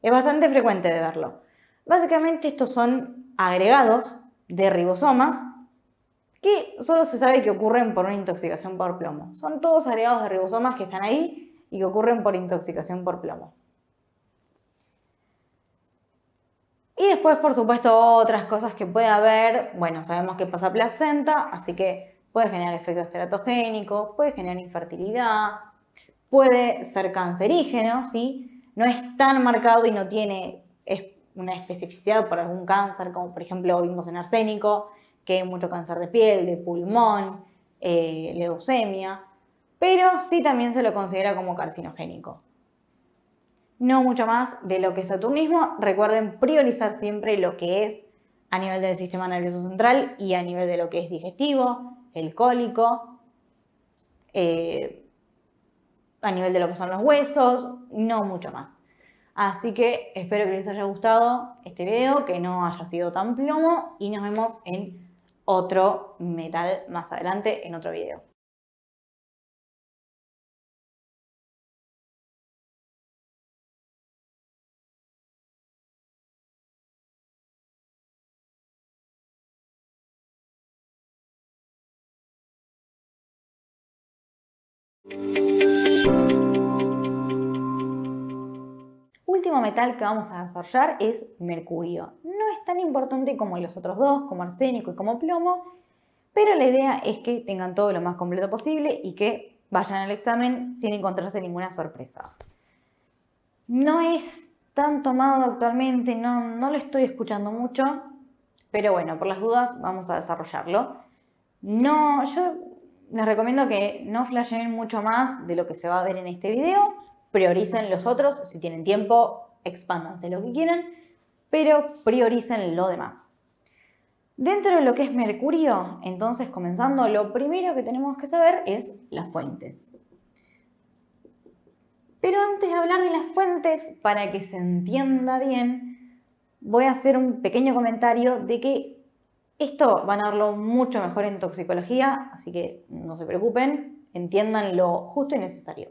Es bastante frecuente de verlo. Básicamente estos son agregados de ribosomas que solo se sabe que ocurren por una intoxicación por plomo. Son todos agregados de ribosomas que están ahí y que ocurren por intoxicación por plomo. Y después, por supuesto, otras cosas que puede haber. Bueno, sabemos que pasa placenta, así que puede generar efectos teratogénicos, puede generar infertilidad, puede ser cancerígeno, ¿sí? No es tan marcado y no tiene una especificidad por algún cáncer, como por ejemplo vimos en arsénico, que hay mucho cáncer de piel, de pulmón, leucemia, pero sí también se lo considera como carcinogénico. No mucho más de lo que es saturnismo. Recuerden priorizar siempre lo que es a nivel del sistema nervioso central y a nivel de lo que es digestivo, el cólico, a nivel de lo que son los huesos, no mucho más. Así que espero que les haya gustado este video, que no haya sido tan plomo, y nos vemos en otro metal más adelante, en otro video. Último metal que vamos a desarrollar es mercurio. No es tan importante como los otros dos, como arsénico y como plomo, pero la idea es que tengan todo lo más completo posible y que vayan al examen sin encontrarse ninguna sorpresa. No es tan tomado actualmente, no lo estoy escuchando mucho, pero bueno, por las dudas vamos a desarrollarlo. Yo les recomiendo que no flasheen mucho más de lo que se va a ver en este video, prioricen los otros, si tienen tiempo, expándanse lo que quieran, pero prioricen lo demás. Dentro de lo que es mercurio, entonces comenzando, lo primero que tenemos que saber es las fuentes. Pero antes de hablar de las fuentes, para que se entienda bien, voy a hacer un pequeño comentario de que esto van a verlo mucho mejor en toxicología, así que no se preocupen, entiendan lo justo y necesario.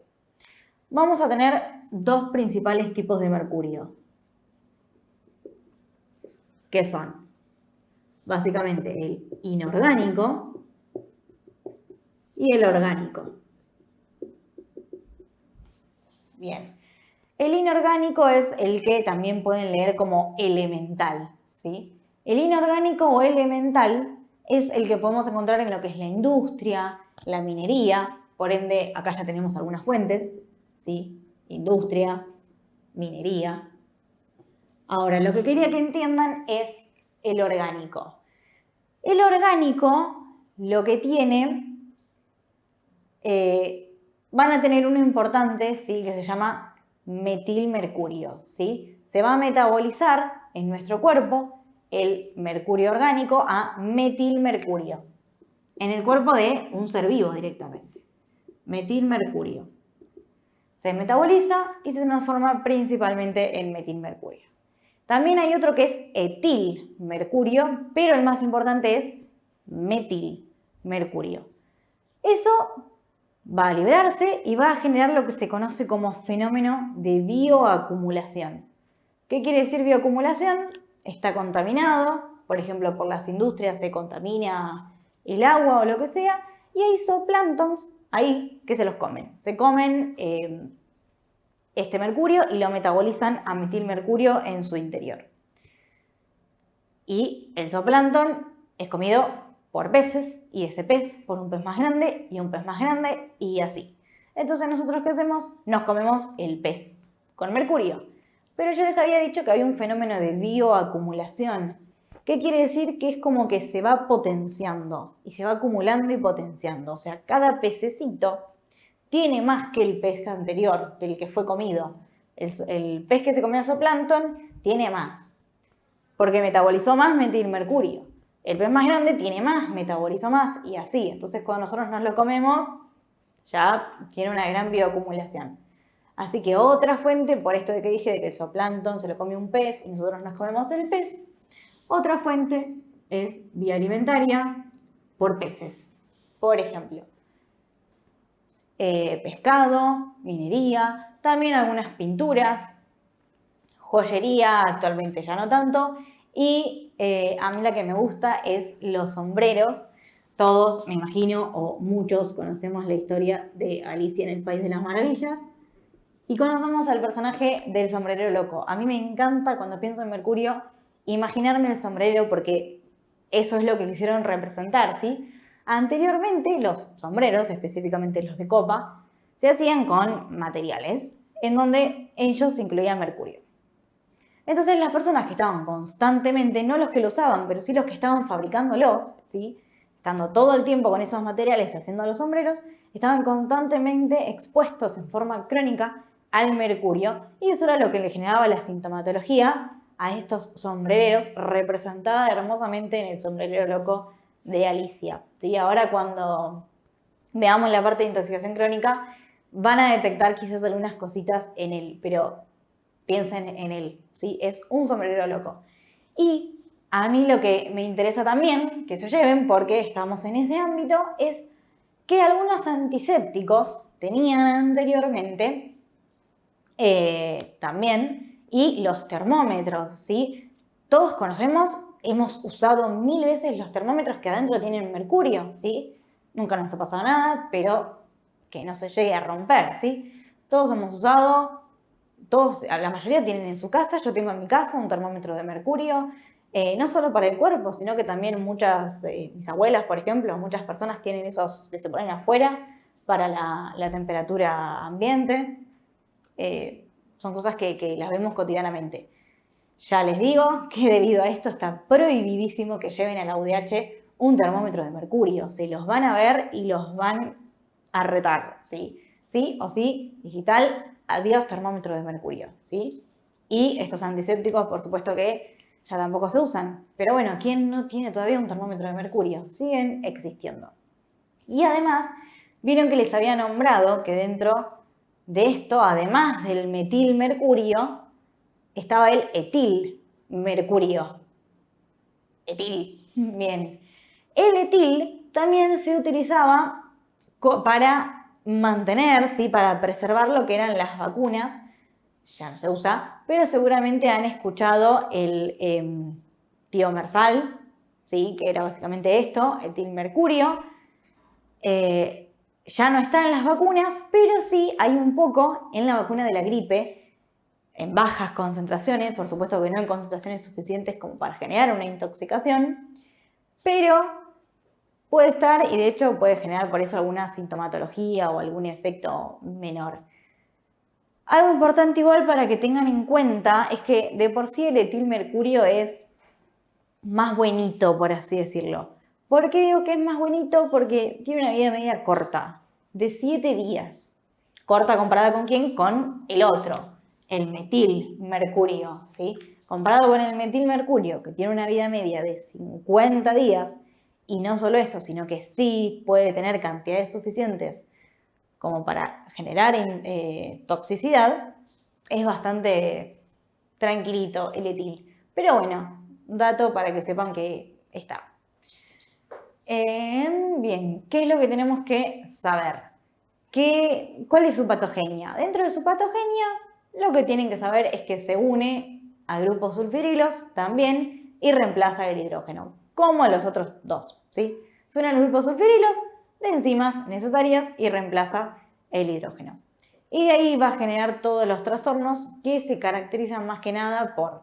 Vamos a tener dos principales tipos de mercurio, que son básicamente el inorgánico y el orgánico. Bien, el inorgánico es el que también pueden leer como elemental, ¿sí? El inorgánico o elemental es el que podemos encontrar en lo que es la industria, la minería, por ende acá ya tenemos algunas fuentes, ¿sí? Industria, minería. Ahora, lo que quería que entiendan es el orgánico. El orgánico lo que tiene, van a tener uno importante, ¿sí? Que se llama metilmercurio, ¿sí? Se va a metabolizar en nuestro cuerpo el mercurio orgánico a metilmercurio, en el cuerpo de un ser vivo directamente. Metilmercurio. Se metaboliza y se transforma principalmente en metilmercurio. También hay otro que es etilmercurio, pero el más importante es metilmercurio. Eso va a liberarse y va a generar lo que se conoce como fenómeno de bioacumulación. ¿Qué quiere decir bioacumulación? Está contaminado, por ejemplo, por las industrias se contamina el agua o lo que sea, y hay zooplanctons ahí que se los comen. Se comen este mercurio y lo metabolizan a metilmercurio en su interior. Y el zooplancton es comido por peces y ese pez por un pez más grande y un pez más grande y así. Entonces nosotros ¿qué hacemos? Nos comemos el pez con mercurio. Pero yo les había dicho que había un fenómeno de bioacumulación. ¿Qué quiere decir? Que es como que se va potenciando y se va acumulando y potenciando. O sea, cada pececito tiene más que el pez anterior, del que fue comido. El pez que se comió el zooplancton tiene más, porque metabolizó más metilmercurio. El pez más grande tiene más, metabolizó más y así. Entonces cuando nosotros nos lo comemos, ya tiene una gran bioacumulación. Así que otra fuente, por esto de que dije de que el zooplancton se lo come un pez y nosotros nos comemos el pez, otra fuente es vía alimentaria por peces. Por ejemplo, pescado, minería, también algunas pinturas, joyería, actualmente ya no tanto, y a mí la que me gusta es los sombreros. Todos, me imagino, o muchos conocemos la historia de Alicia en el País de las Maravillas y conocemos al personaje del sombrerero loco. A mí me encanta cuando pienso en Mercurio imaginarme el sombrero porque eso es lo que quisieron representar, ¿sí? Anteriormente los sombreros, específicamente los de copa, se hacían con materiales en donde ellos incluían mercurio. Entonces las personas que estaban constantemente, no los que lo usaban, pero sí los que estaban fabricándolos, ¿sí? Estando todo el tiempo con esos materiales haciendo los sombreros, estaban constantemente expuestos en forma crónica al mercurio y eso era lo que le generaba la sintomatología a estos sombrereros, representada hermosamente en el sombrerero loco de Alicia. ¿Sí? Ahora cuando veamos la parte de intoxicación crónica, van a detectar quizás algunas cositas en él, pero piensen en él, ¿sí? Es un sombrerero loco. Y a mí lo que me interesa también que se lleven, porque estamos en ese ámbito, es que algunos antisépticos tenían anteriormente también, y los termómetros, ¿sí? Todos conocemos, hemos usado 1000 veces los termómetros que adentro tienen mercurio, ¿sí? Nunca nos ha pasado nada, pero que no se llegue a romper, ¿sí? Todos hemos usado, la mayoría tienen en su casa, yo tengo en mi casa un termómetro de mercurio, no solo para el cuerpo, sino que también mis abuelas, por ejemplo, muchas personas tienen esos que se ponen afuera para la temperatura ambiente. Son cosas que las vemos cotidianamente. Ya les digo que debido a esto está prohibidísimo que lleven a la UDH un termómetro de mercurio. Se los van a ver y los van a retar, ¿sí? Sí o sí, digital, adiós termómetro de mercurio, ¿sí? Y estos antisépticos, por supuesto que ya tampoco se usan. Pero bueno, ¿quién no tiene todavía un termómetro de mercurio? Siguen existiendo. Y además, vieron que les había nombrado que dentro de esto, además del metilmercurio, estaba el etilmercurio. Etil, bien. El etil también se utilizaba para mantener, ¿sí? Para preservar lo que eran las vacunas. Ya no se usa, pero seguramente han escuchado el tiomersal, ¿sí? Que era básicamente esto, etilmercurio. Ya no está en las vacunas, pero sí hay un poco en la vacuna de la gripe, en bajas concentraciones, por supuesto que no en concentraciones suficientes como para generar una intoxicación, pero puede estar y de hecho puede generar por eso alguna sintomatología o algún efecto menor. Algo importante igual para que tengan en cuenta es que de por sí el etilmercurio es más buenito, por así decirlo. ¿Por qué digo que es más bonito? Porque tiene una vida media corta, de 7 días. Corta comparada con quién? Con el otro, el metilmercurio, ¿sí? Comparado con el metilmercurio, que tiene una vida media de 50 días, y no solo eso, sino que sí puede tener cantidades suficientes como para generar toxicidad, es bastante tranquilito el etil. Pero bueno, dato para que sepan que está. Bien, ¿qué es lo que tenemos que saber? ¿Cuál es su patogenia? Dentro de su patogenia, lo que tienen que saber es que se une a grupos sulfirilos también y reemplaza el hidrógeno, como los otros dos, ¿sí? Se une a los grupos sulfirilos de enzimas necesarias y reemplaza el hidrógeno. Y de ahí va a generar todos los trastornos que se caracterizan más que nada por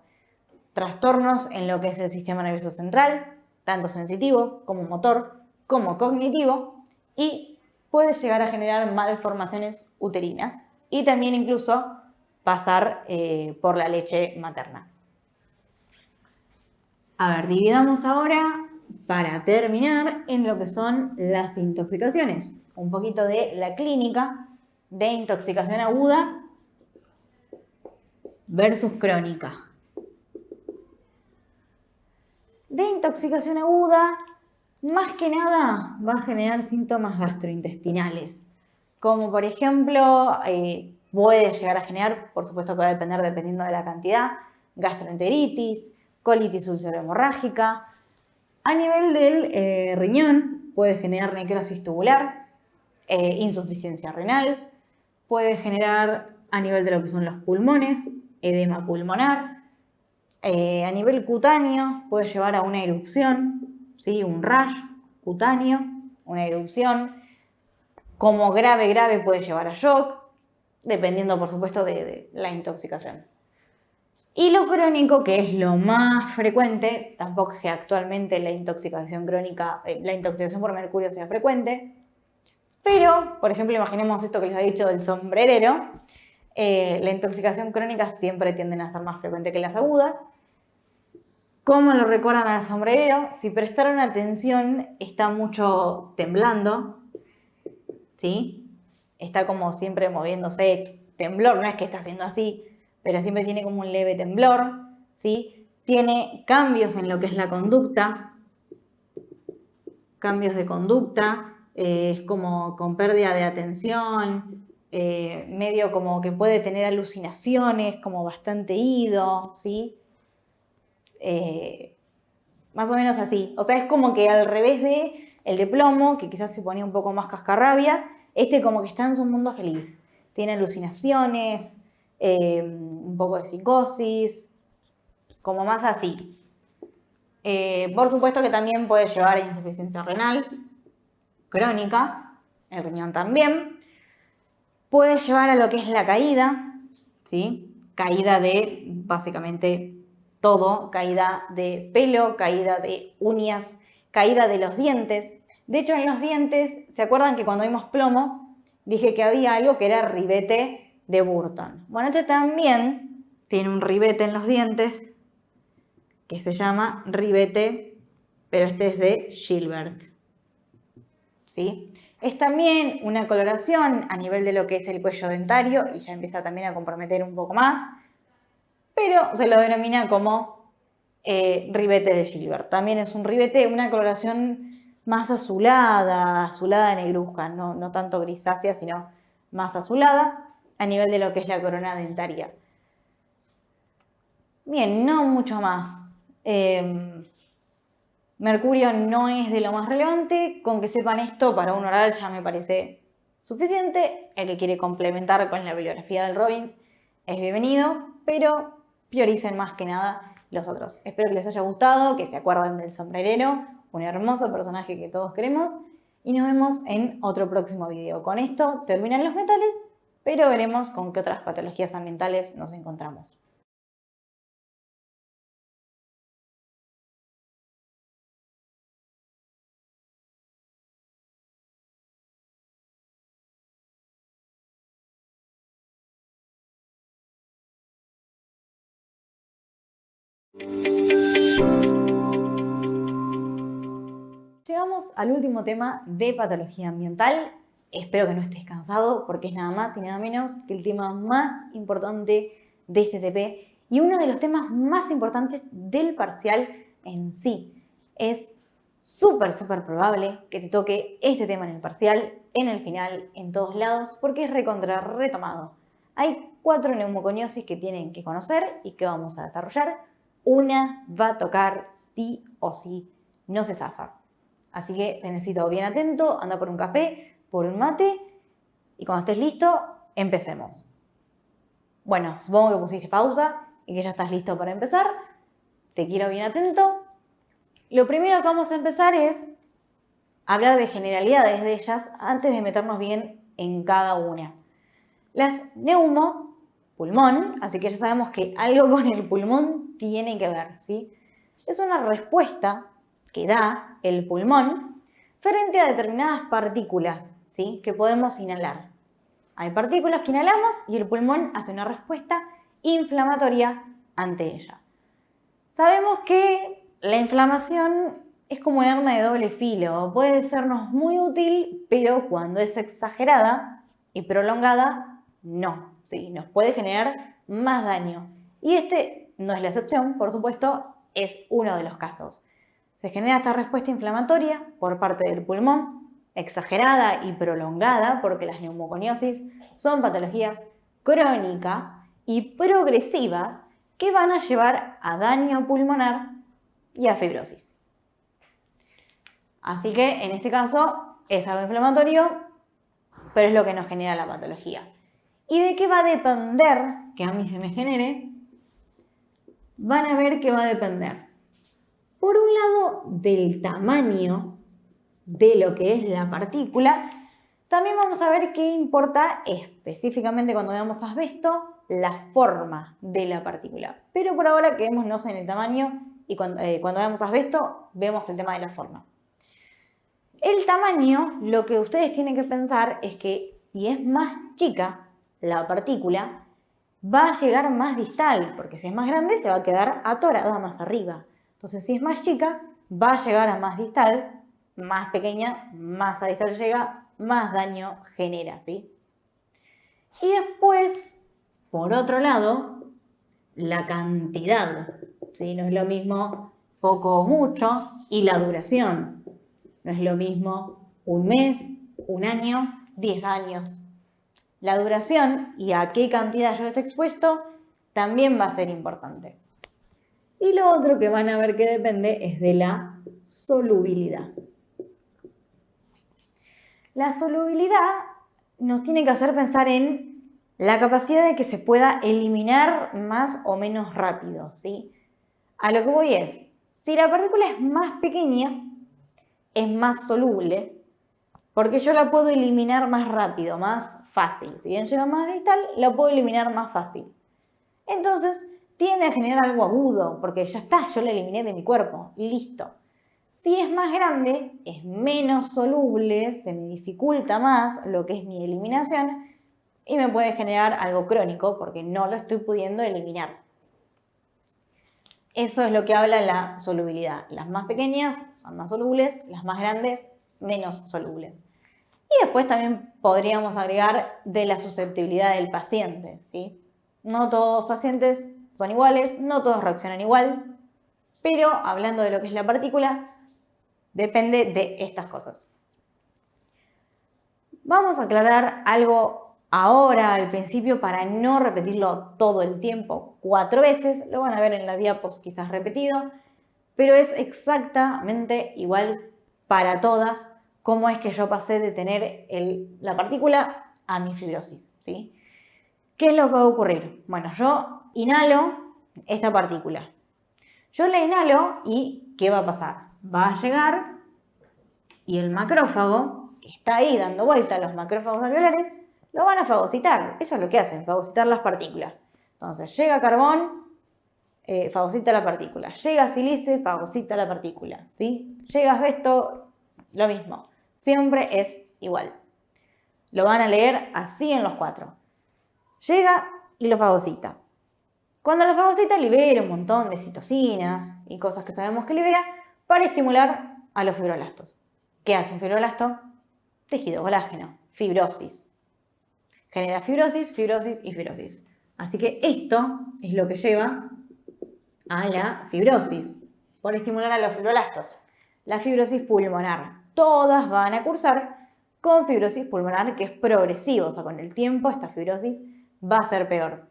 trastornos en lo que es el sistema nervioso central, tanto sensitivo como motor, como cognitivo, y puede llegar a generar malformaciones uterinas y también incluso pasar por la leche materna. A ver, dividamos ahora, para terminar, en lo que son las intoxicaciones. Un poquito de la clínica de intoxicación aguda versus crónica. De intoxicación aguda, más que nada va a generar síntomas gastrointestinales, como por ejemplo puede llegar a generar, por supuesto que va a depender dependiendo de la cantidad, gastroenteritis, colitis ulcerohemorrágica. A nivel del riñón puede generar necrosis tubular, insuficiencia renal, puede generar a nivel de lo que son los pulmones, edema pulmonar. A nivel cutáneo puede llevar a una erupción, ¿sí? Un rash cutáneo, una erupción. Como grave puede llevar a shock, dependiendo por supuesto de la intoxicación. Y lo crónico, que es lo más frecuente, tampoco es que actualmente la intoxicación crónica, la intoxicación por mercurio sea frecuente, pero, por ejemplo, imaginemos esto que les he dicho del sombrerero, la intoxicación crónica siempre tienden a ser más frecuente que las agudas. ¿Cómo lo recuerdan al sombrerero? Si prestaron atención, está mucho temblando, ¿sí? Está como siempre moviéndose, temblor, no es que está haciendo así, pero siempre tiene como un leve temblor, ¿sí? Tiene cambios en lo que es la conducta, cambios de conducta, es como con pérdida de atención, medio como que puede tener alucinaciones, como bastante ido, ¿sí? Más o menos así. O sea, es como que al revés de el de plomo, que quizás se ponía un poco más cascarrabias, este como que está en su mundo feliz. Tiene alucinaciones, un poco de psicosis, como más así. Por supuesto que también puede llevar a insuficiencia renal crónica, el riñón también. Puede llevar a lo que es la caída, ¿sí? Caída de básicamente todo, caída de pelo, caída de uñas, caída de los dientes. De hecho, en los dientes, ¿se acuerdan que cuando vimos plomo dije que había algo que era ribete de Burton? Bueno, este también tiene un ribete en los dientes que se llama ribete, pero este es de Gilbert, ¿sí? Es también una coloración a nivel de lo que es el cuello dentario y ya empieza también a comprometer un poco más, pero se lo denomina como ribete de Gilbert. También es un ribete, una coloración más azulada, azulada negruzca, no tanto grisácea, sino más azulada a nivel de lo que es la corona dentaria. Bien, no mucho más. Mercurio no es de lo más relevante, con que sepan esto para un oral ya me parece suficiente. El que quiere complementar con la bibliografía del Robbins es bienvenido, pero prioricen más que nada los otros. Espero que les haya gustado, que se acuerden del sombrerero, un hermoso personaje que todos queremos, y nos vemos en otro próximo video. Con esto terminan los metales, pero veremos con qué otras patologías ambientales nos encontramos. Llegamos al último tema de patología ambiental. Espero que no estés cansado porque es nada más y nada menos que el tema más importante de este TP y uno de los temas más importantes del parcial en sí. Es súper probable que te toque este tema en el parcial, en el final, en todos lados, porque es recontra retomado. Hay 4 neumoconiosis que tienen que conocer y que vamos a desarrollar. Una va a tocar sí o sí, no se zafa. Así que te necesito bien atento, anda por un café, por un mate y cuando estés listo, empecemos. Bueno, supongo que pusiste pausa y que ya estás listo para empezar. Te quiero bien atento. Lo primero que vamos a empezar es hablar de generalidades de ellas antes de meternos bien en cada una. Las neumo, pulmón, así que ya sabemos que algo con el pulmón tiene que ver, ¿sí? Es una respuesta que da el pulmón frente a determinadas partículas, ¿sí? Que podemos inhalar. Hay partículas que inhalamos y el pulmón hace una respuesta inflamatoria ante ella. Sabemos que la inflamación es como un arma de doble filo. Puede sernos muy útil, pero cuando es exagerada y prolongada, no. ¿Sí? Nos puede generar más daño. Y este no es la excepción, por supuesto, es uno de los casos. Se genera esta respuesta inflamatoria por parte del pulmón, exagerada y prolongada, porque las neumoconiosis son patologías crónicas y progresivas que van a llevar a daño pulmonar y a fibrosis. Así que en este caso es algo inflamatorio, pero es lo que nos genera la patología. ¿Y de qué va a depender que a mí se me genere? Van a ver que va a depender, por un lado, del tamaño de lo que es la partícula. También vamos a ver qué importa específicamente cuando veamos asbesto, la forma de la partícula. Pero por ahora quedémonos en el tamaño y cuando veamos asbesto, vemos el tema de la forma. El tamaño, lo que ustedes tienen que pensar es que si es más chica la partícula, va a llegar más distal, porque si es más grande se va a quedar atorada más arriba. Entonces, si es más chica, va a llegar a más distal, más pequeña, más a distal llega, más daño genera, ¿sí? Y después, por otro lado, la cantidad, ¿sí? No es lo mismo poco o mucho, y la duración. No es lo mismo un mes, un año, 10 años. La duración y a qué cantidad yo esté expuesto también va a ser importante. Y lo otro que van a ver que depende es de la solubilidad. La solubilidad nos tiene que hacer pensar en la capacidad de que se pueda eliminar más o menos rápido, ¿sí? A lo que voy es, si la partícula es más pequeña, es más soluble, porque yo la puedo eliminar más rápido, más fácil. Si bien lleva más distal, la puedo eliminar más fácil. Entonces, tiende a generar algo agudo, porque ya está, yo la eliminé de mi cuerpo, y listo. Si es más grande, es menos soluble, se me dificulta más lo que es mi eliminación y me puede generar algo crónico porque no lo estoy pudiendo eliminar. Eso es lo que habla la solubilidad. Las más pequeñas son más solubles, las más grandes menos solubles. Y después también podríamos agregar de la susceptibilidad del paciente, ¿sí? No todos los pacientes son iguales, no todos reaccionan igual, pero hablando de lo que es la partícula, depende de estas cosas. Vamos a aclarar algo ahora al principio para no repetirlo todo el tiempo 4 veces. Lo van a ver en la diapos quizás repetido, pero es exactamente igual para todas cómo es que yo pasé de tener la partícula a mi fibrosis, ¿sí? ¿Qué es lo que va a ocurrir? Bueno, yo inhalo esta partícula. Yo la inhalo y ¿qué va a pasar? Va a llegar y el macrófago, que está ahí dando vuelta, los macrófagos alveolares, lo van a fagocitar. Eso es lo que hacen, fagocitar las partículas. Entonces, llega carbón, fagocita la partícula. Llega sílice, fagocita la partícula. ¿Sí? Llega asbesto, lo mismo. Siempre es igual. Lo van a leer así en los 4. Llega y lo fagocita. Cuando lo fagocita libera un montón de citocinas y cosas que sabemos que libera para estimular a los fibroblastos. ¿Qué hace un fibroblasto? Tejido colágeno, fibrosis. Genera fibrosis, fibrosis y fibrosis. Así que esto es lo que lleva a la fibrosis, por estimular a los fibroblastos. La fibrosis pulmonar. Todas van a cursar con fibrosis pulmonar, que es progresivo, o sea, con el tiempo esta fibrosis va a ser peor.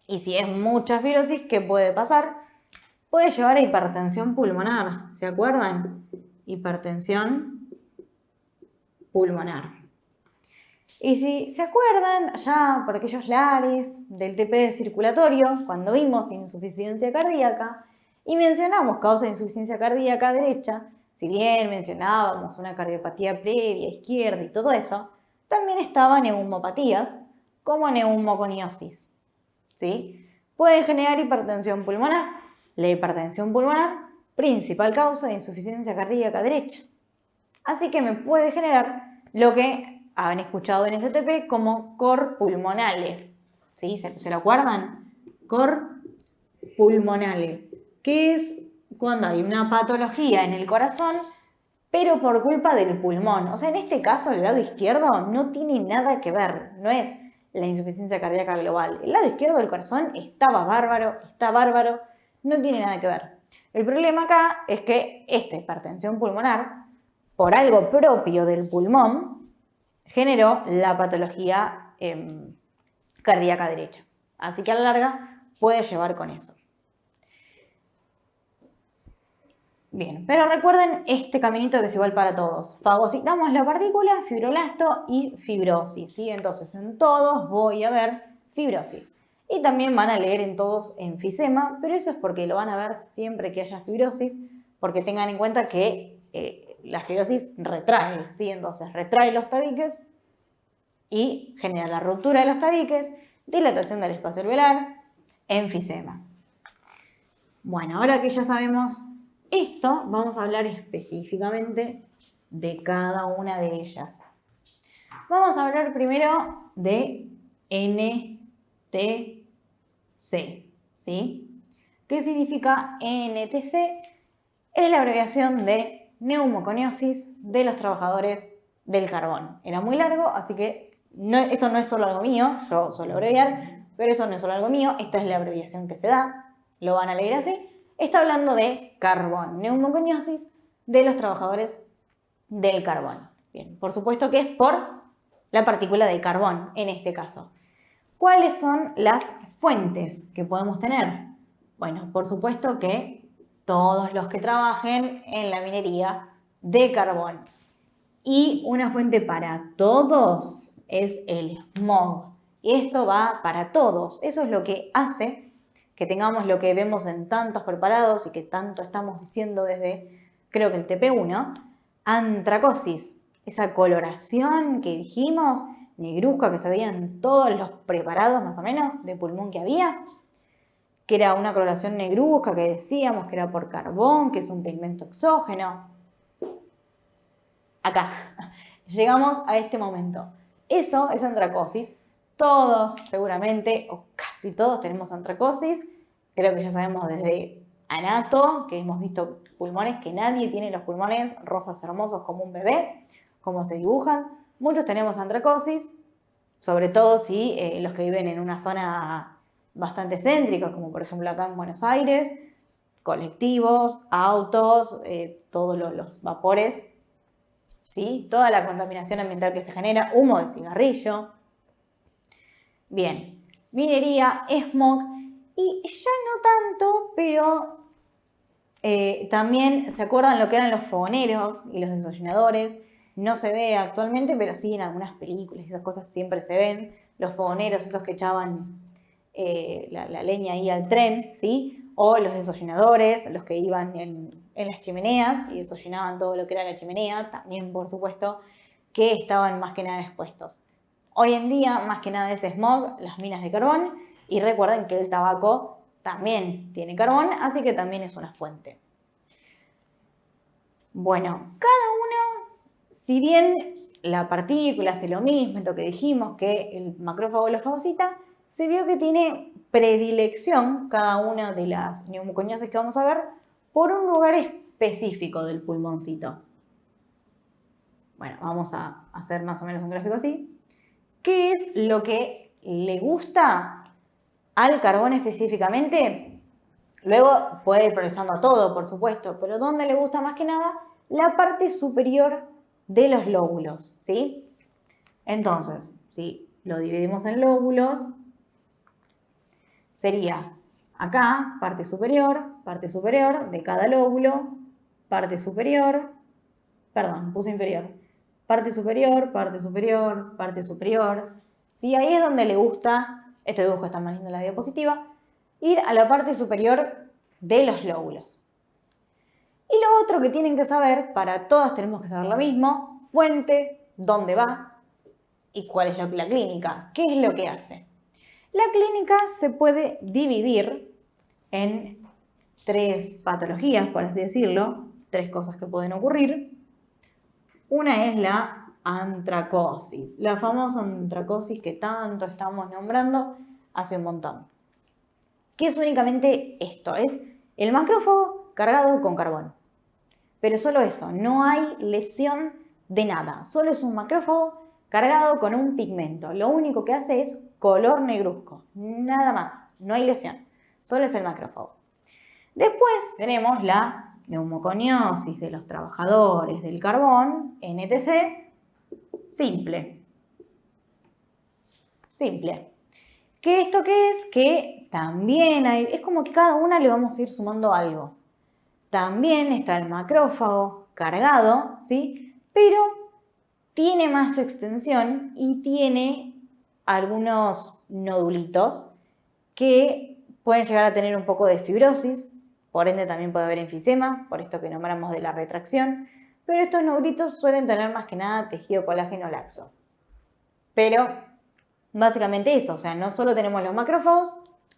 Y si es mucha fibrosis, ¿qué puede pasar? Puede llevar a hipertensión pulmonar, ¿se acuerdan? Hipertensión pulmonar. Y si se acuerdan, ya por aquellos lares del TP circulatorio, cuando vimos insuficiencia cardíaca y mencionamos causa de insuficiencia cardíaca derecha, si bien mencionábamos una cardiopatía previa, izquierda y todo eso, también estaban neumopatías como neumoconiosis, ¿sí? Puede generar hipertensión pulmonar. La hipertensión pulmonar, principal causa de insuficiencia cardíaca derecha. Así que me puede generar lo que han escuchado en STP como cor pulmonale. ¿Sí? ¿Se lo acuerdan? Cor pulmonale, que es cuando hay una patología en el corazón, pero por culpa del pulmón. O sea, en este caso, el lado izquierdo no tiene nada que ver, no es la insuficiencia cardíaca global. El lado izquierdo del corazón estaba bárbaro, está bárbaro, no tiene nada que ver. El problema acá es que esta hipertensión pulmonar, por algo propio del pulmón, generó la patología cardíaca derecha. Así que a la larga puede llevar con eso. Bien, pero recuerden este caminito que es igual para todos. Fagocitamos la partícula, fibroblasto y fibrosis, ¿sí? Entonces en todos voy a ver fibrosis. Y también van a leer en todos enfisema, pero eso es porque lo van a ver siempre que haya fibrosis, porque tengan en cuenta que la fibrosis retrae, ¿sí? Entonces retrae los tabiques y genera la ruptura de los tabiques, dilatación del espacio alveolar, enfisema. Bueno, ahora que ya sabemos esto, vamos a hablar específicamente de cada una de ellas. Vamos a hablar primero de NTC, ¿sí? ¿Qué significa NTC? Es la abreviación de neumoconiosis de los trabajadores del carbón. Era muy largo, así que esto no es solo algo mío, yo suelo abreviar, pero eso no es solo algo mío, esta es la abreviación que se da, lo van a leer así. Está hablando de carbón, neumoconiosis de los trabajadores del carbón. Bien, por supuesto que es por la partícula de carbón en este caso. ¿Cuáles son las fuentes que podemos tener? Bueno, por supuesto que todos los que trabajen en la minería de carbón. Y una fuente para todos es el smog. Y esto va para todos. Eso es lo que hace que tengamos lo que vemos en tantos preparados y que tanto estamos diciendo desde, creo que el TP1, antracosis. esa coloración que dijimos, negruzca, que se veía en todos los preparados más o menos de pulmón que había, que era una coloración negruzca que decíamos que era por carbón, que es un pigmento exógeno. Acá, llegamos a este momento. Eso es antracosis. Todos, seguramente, o casi todos tenemos antracosis. Creo que ya sabemos desde anato, que hemos visto pulmones, que nadie tiene los pulmones rosas hermosos como un bebé, como se dibujan. Muchos tenemos antracosis, sobre todo si los que viven en una zona bastante céntrica, como por ejemplo acá en Buenos Aires, colectivos, autos, todos los vapores, ¿sí? Toda la contaminación ambiental que se genera, humo de cigarrillo. Bien, minería, smog, y ya no tanto, pero también, ¿se acuerdan lo que eran los fogoneros y los desollinadores? No se ve actualmente, pero sí en algunas películas y esas cosas siempre se ven. Los fogoneros, esos que echaban la leña ahí al tren, ¿sí? O los desollinadores, los que iban en las chimeneas y desollinaban todo lo que era la chimenea, también por supuesto que estaban más que nada expuestos. Hoy en día, más que nada es smog, las minas de carbón, y recuerden que el tabaco también tiene carbón, así que también es una fuente. Bueno, cada uno, si bien la partícula hace lo mismo, esto que dijimos, que el macrófago lo fagocita, se vio que tiene predilección cada una de las neumoconiosas que vamos a ver por un lugar específico del pulmoncito. Bueno, vamos a hacer más o menos un gráfico así. ¿Qué es lo que le gusta al carbón específicamente? Luego puede ir progresando a todo, por supuesto, pero ¿dónde le gusta más que nada? La parte superior de los lóbulos, ¿sí? Entonces, si lo dividimos en lóbulos, sería acá, parte superior de cada lóbulo, parte superior, perdón, puse inferior, parte superior, parte superior, parte superior. ¿Sí? Ahí es donde le gusta, este dibujo está más lindo en la diapositiva, ir a la parte superior de los lóbulos. Y lo otro que tienen que saber, para todas tenemos que saber lo mismo, fuente, dónde va y cuál es la clínica, qué es lo que hace. La clínica se puede dividir en 3 patologías, por así decirlo, 3 cosas que pueden ocurrir. Una es la antracosis, la famosa antracosis que tanto estamos nombrando hace un montón. ¿Qué es únicamente esto? Es el macrófago cargado con carbón. Pero solo eso, no hay lesión de nada. Solo es un macrófago cargado con un pigmento. Lo único que hace es color negruzco. Nada más. No hay lesión. Solo es el macrófago. Después tenemos la neumoconiosis de los trabajadores del carbón, NTC, simple. Simple. ¿Qué esto qué es? Que también hay, es como que cada una le vamos a ir sumando algo. También está el macrófago cargado, ¿sí? Pero tiene más extensión y tiene algunos nodulitos que pueden llegar a tener un poco de fibrosis, por ende también puede haber enfisema, por esto que nombramos de la retracción, pero estos nodulitos suelen tener más que nada tejido colágeno laxo. Pero básicamente eso, o sea, no solo tenemos los macrófagos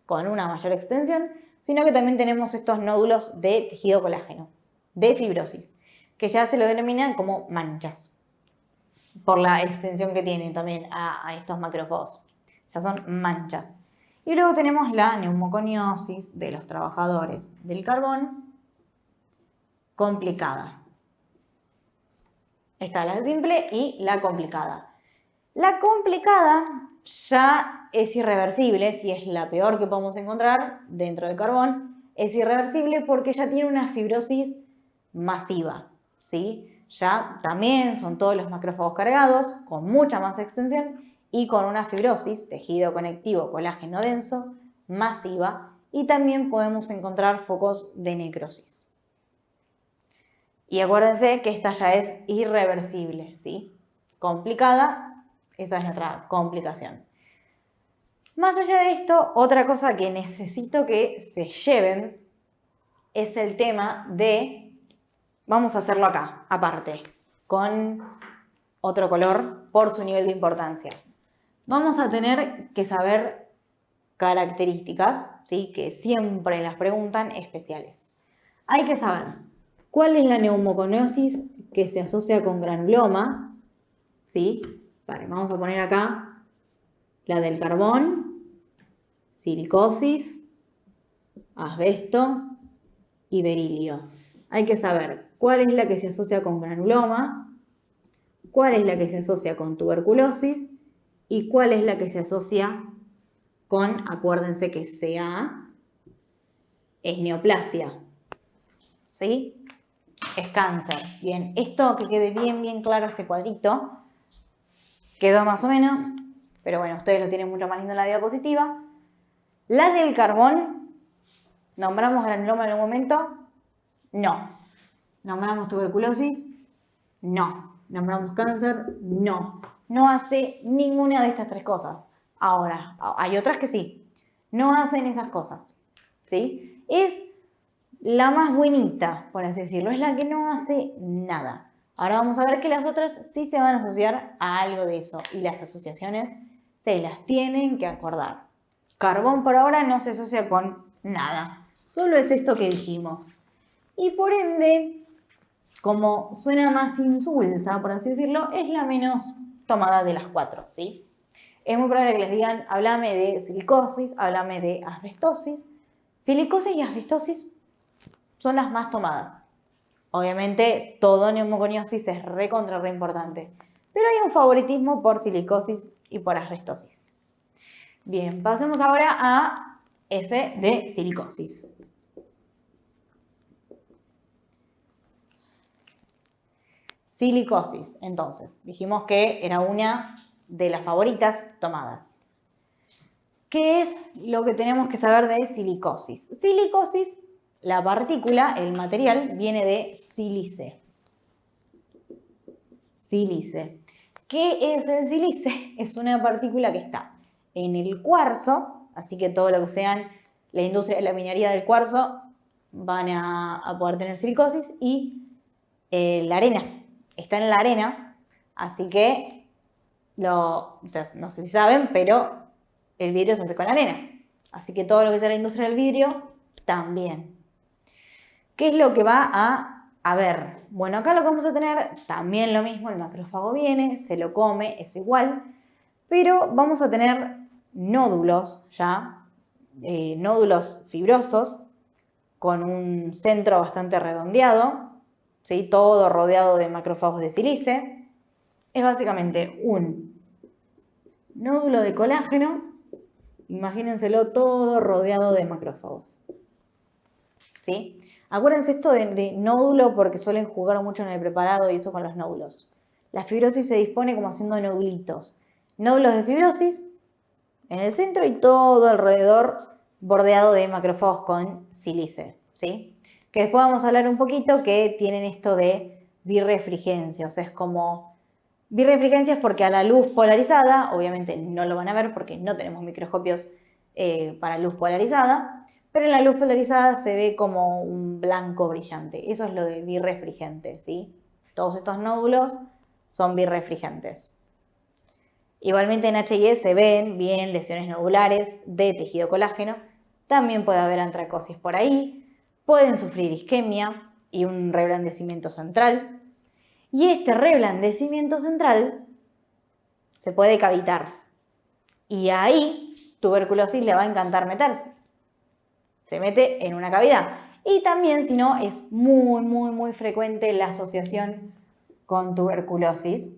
con una mayor extensión, sino que también tenemos estos nódulos de tejido colágeno, de fibrosis, que ya se lo denominan como manchas, por la extensión que tienen también a estos macrófagos. Ya son manchas. Y luego tenemos la neumoconiosis de los trabajadores del carbón, complicada. Está la simple y la complicada. La complicada ya es irreversible, si es la peor que podemos encontrar dentro del carbón, es irreversible porque ya tiene una fibrosis masiva, ¿sí? Ya también son todos los macrófagos cargados, con mucha más extensión y con una fibrosis, tejido conectivo colágeno denso, masiva, y también podemos encontrar focos de necrosis. Y acuérdense que esta ya es irreversible, ¿sí? Complicada. Esa es nuestra complicación. Más allá de esto, otra cosa que necesito que se lleven es el tema de, vamos a hacerlo acá, aparte, con otro color por su nivel de importancia. Vamos a tener que saber características, ¿sí? Que siempre las preguntan especiales. Hay que saber cuál es la neumoconiosis que se asocia con granuloma, ¿sí? Vale, vamos a poner acá la del carbón, silicosis, asbesto y berilio. Hay que saber cuál es la que se asocia con granuloma, cuál es la que se asocia con tuberculosis y cuál es la que se asocia con, acuérdense que CA es neoplasia, ¿sí? Es cáncer. Bien, esto que quede bien claro este cuadrito, quedó más o menos, pero bueno, ustedes lo tienen mucho más lindo en la diapositiva. La del carbón, ¿nombramos granuloma en algún momento? No. ¿Nombramos tuberculosis? No. ¿Nombramos cáncer? No. No hace ninguna de estas tres cosas. Ahora, hay otras que sí. No hacen esas cosas, ¿sí? Es la más buenita, por así decirlo. Es la que no hace nada. Ahora vamos a ver que las otras sí se van a asociar a algo de eso. Y las asociaciones se las tienen que acordar. Carbón por ahora no se asocia con nada. Solo es esto que dijimos. Y por ende, como suena más insulsa, por así decirlo, es la menos tomada de las cuatro, ¿sí? Es muy probable que les digan, háblame de silicosis, háblame de asbestosis. Silicosis y asbestosis son las más tomadas. Obviamente, todo neumoconiosis es re importante, pero hay un favoritismo por silicosis y por asbestosis. Bien, pasemos ahora a S de silicosis. Silicosis, entonces, dijimos que era una de las favoritas tomadas. ¿Qué es lo que tenemos que saber de silicosis? Silicosis, la partícula, el material, viene de sílice. Sílice. ¿Qué es el sílice? Es una partícula que está en el cuarzo, así que todo lo que sean la industria de la minería del cuarzo van a poder tener silicosis, y la arena. Está en la arena, así que, o sea, no sé si saben, pero el vidrio se hace con arena. Así que todo lo que sea la industria del vidrio, también. ¿Qué es lo que va a ver? Bueno, acá lo que vamos a tener, también lo mismo, el macrófago viene, se lo come, es igual, pero vamos a tener nódulos ya, nódulos fibrosos, con un centro bastante redondeado, ¿sí? Todo rodeado de macrófagos de sílice. Es básicamente un nódulo de colágeno, imagínenselo todo rodeado de macrófagos, ¿sí? Acuérdense esto de nódulo porque suelen jugar mucho en el preparado y eso con los nódulos. La fibrosis se dispone como haciendo nodulitos. Nódulos de fibrosis en el centro y todo alrededor bordeado de macrófagos con sílice, ¿sí? Que después vamos a hablar un poquito que tienen esto de birrefringencia, o sea, es como birrefringencia es porque a la luz polarizada, obviamente no lo van a ver porque no tenemos microscopios para luz polarizada, pero en la luz polarizada se ve como un blanco brillante. Eso es lo de birrefringente, ¿sí? Todos estos nódulos son birrefringentes. Igualmente en HIE se ven bien lesiones nodulares de tejido colágeno. También puede haber antracosis por ahí. Pueden sufrir isquemia y un reblandecimiento central. Y este reblandecimiento central se puede cavitar. Y ahí tuberculosis le va a encantar meterse. Se mete en una cavidad. Y también, si no, es muy frecuente la asociación con tuberculosis.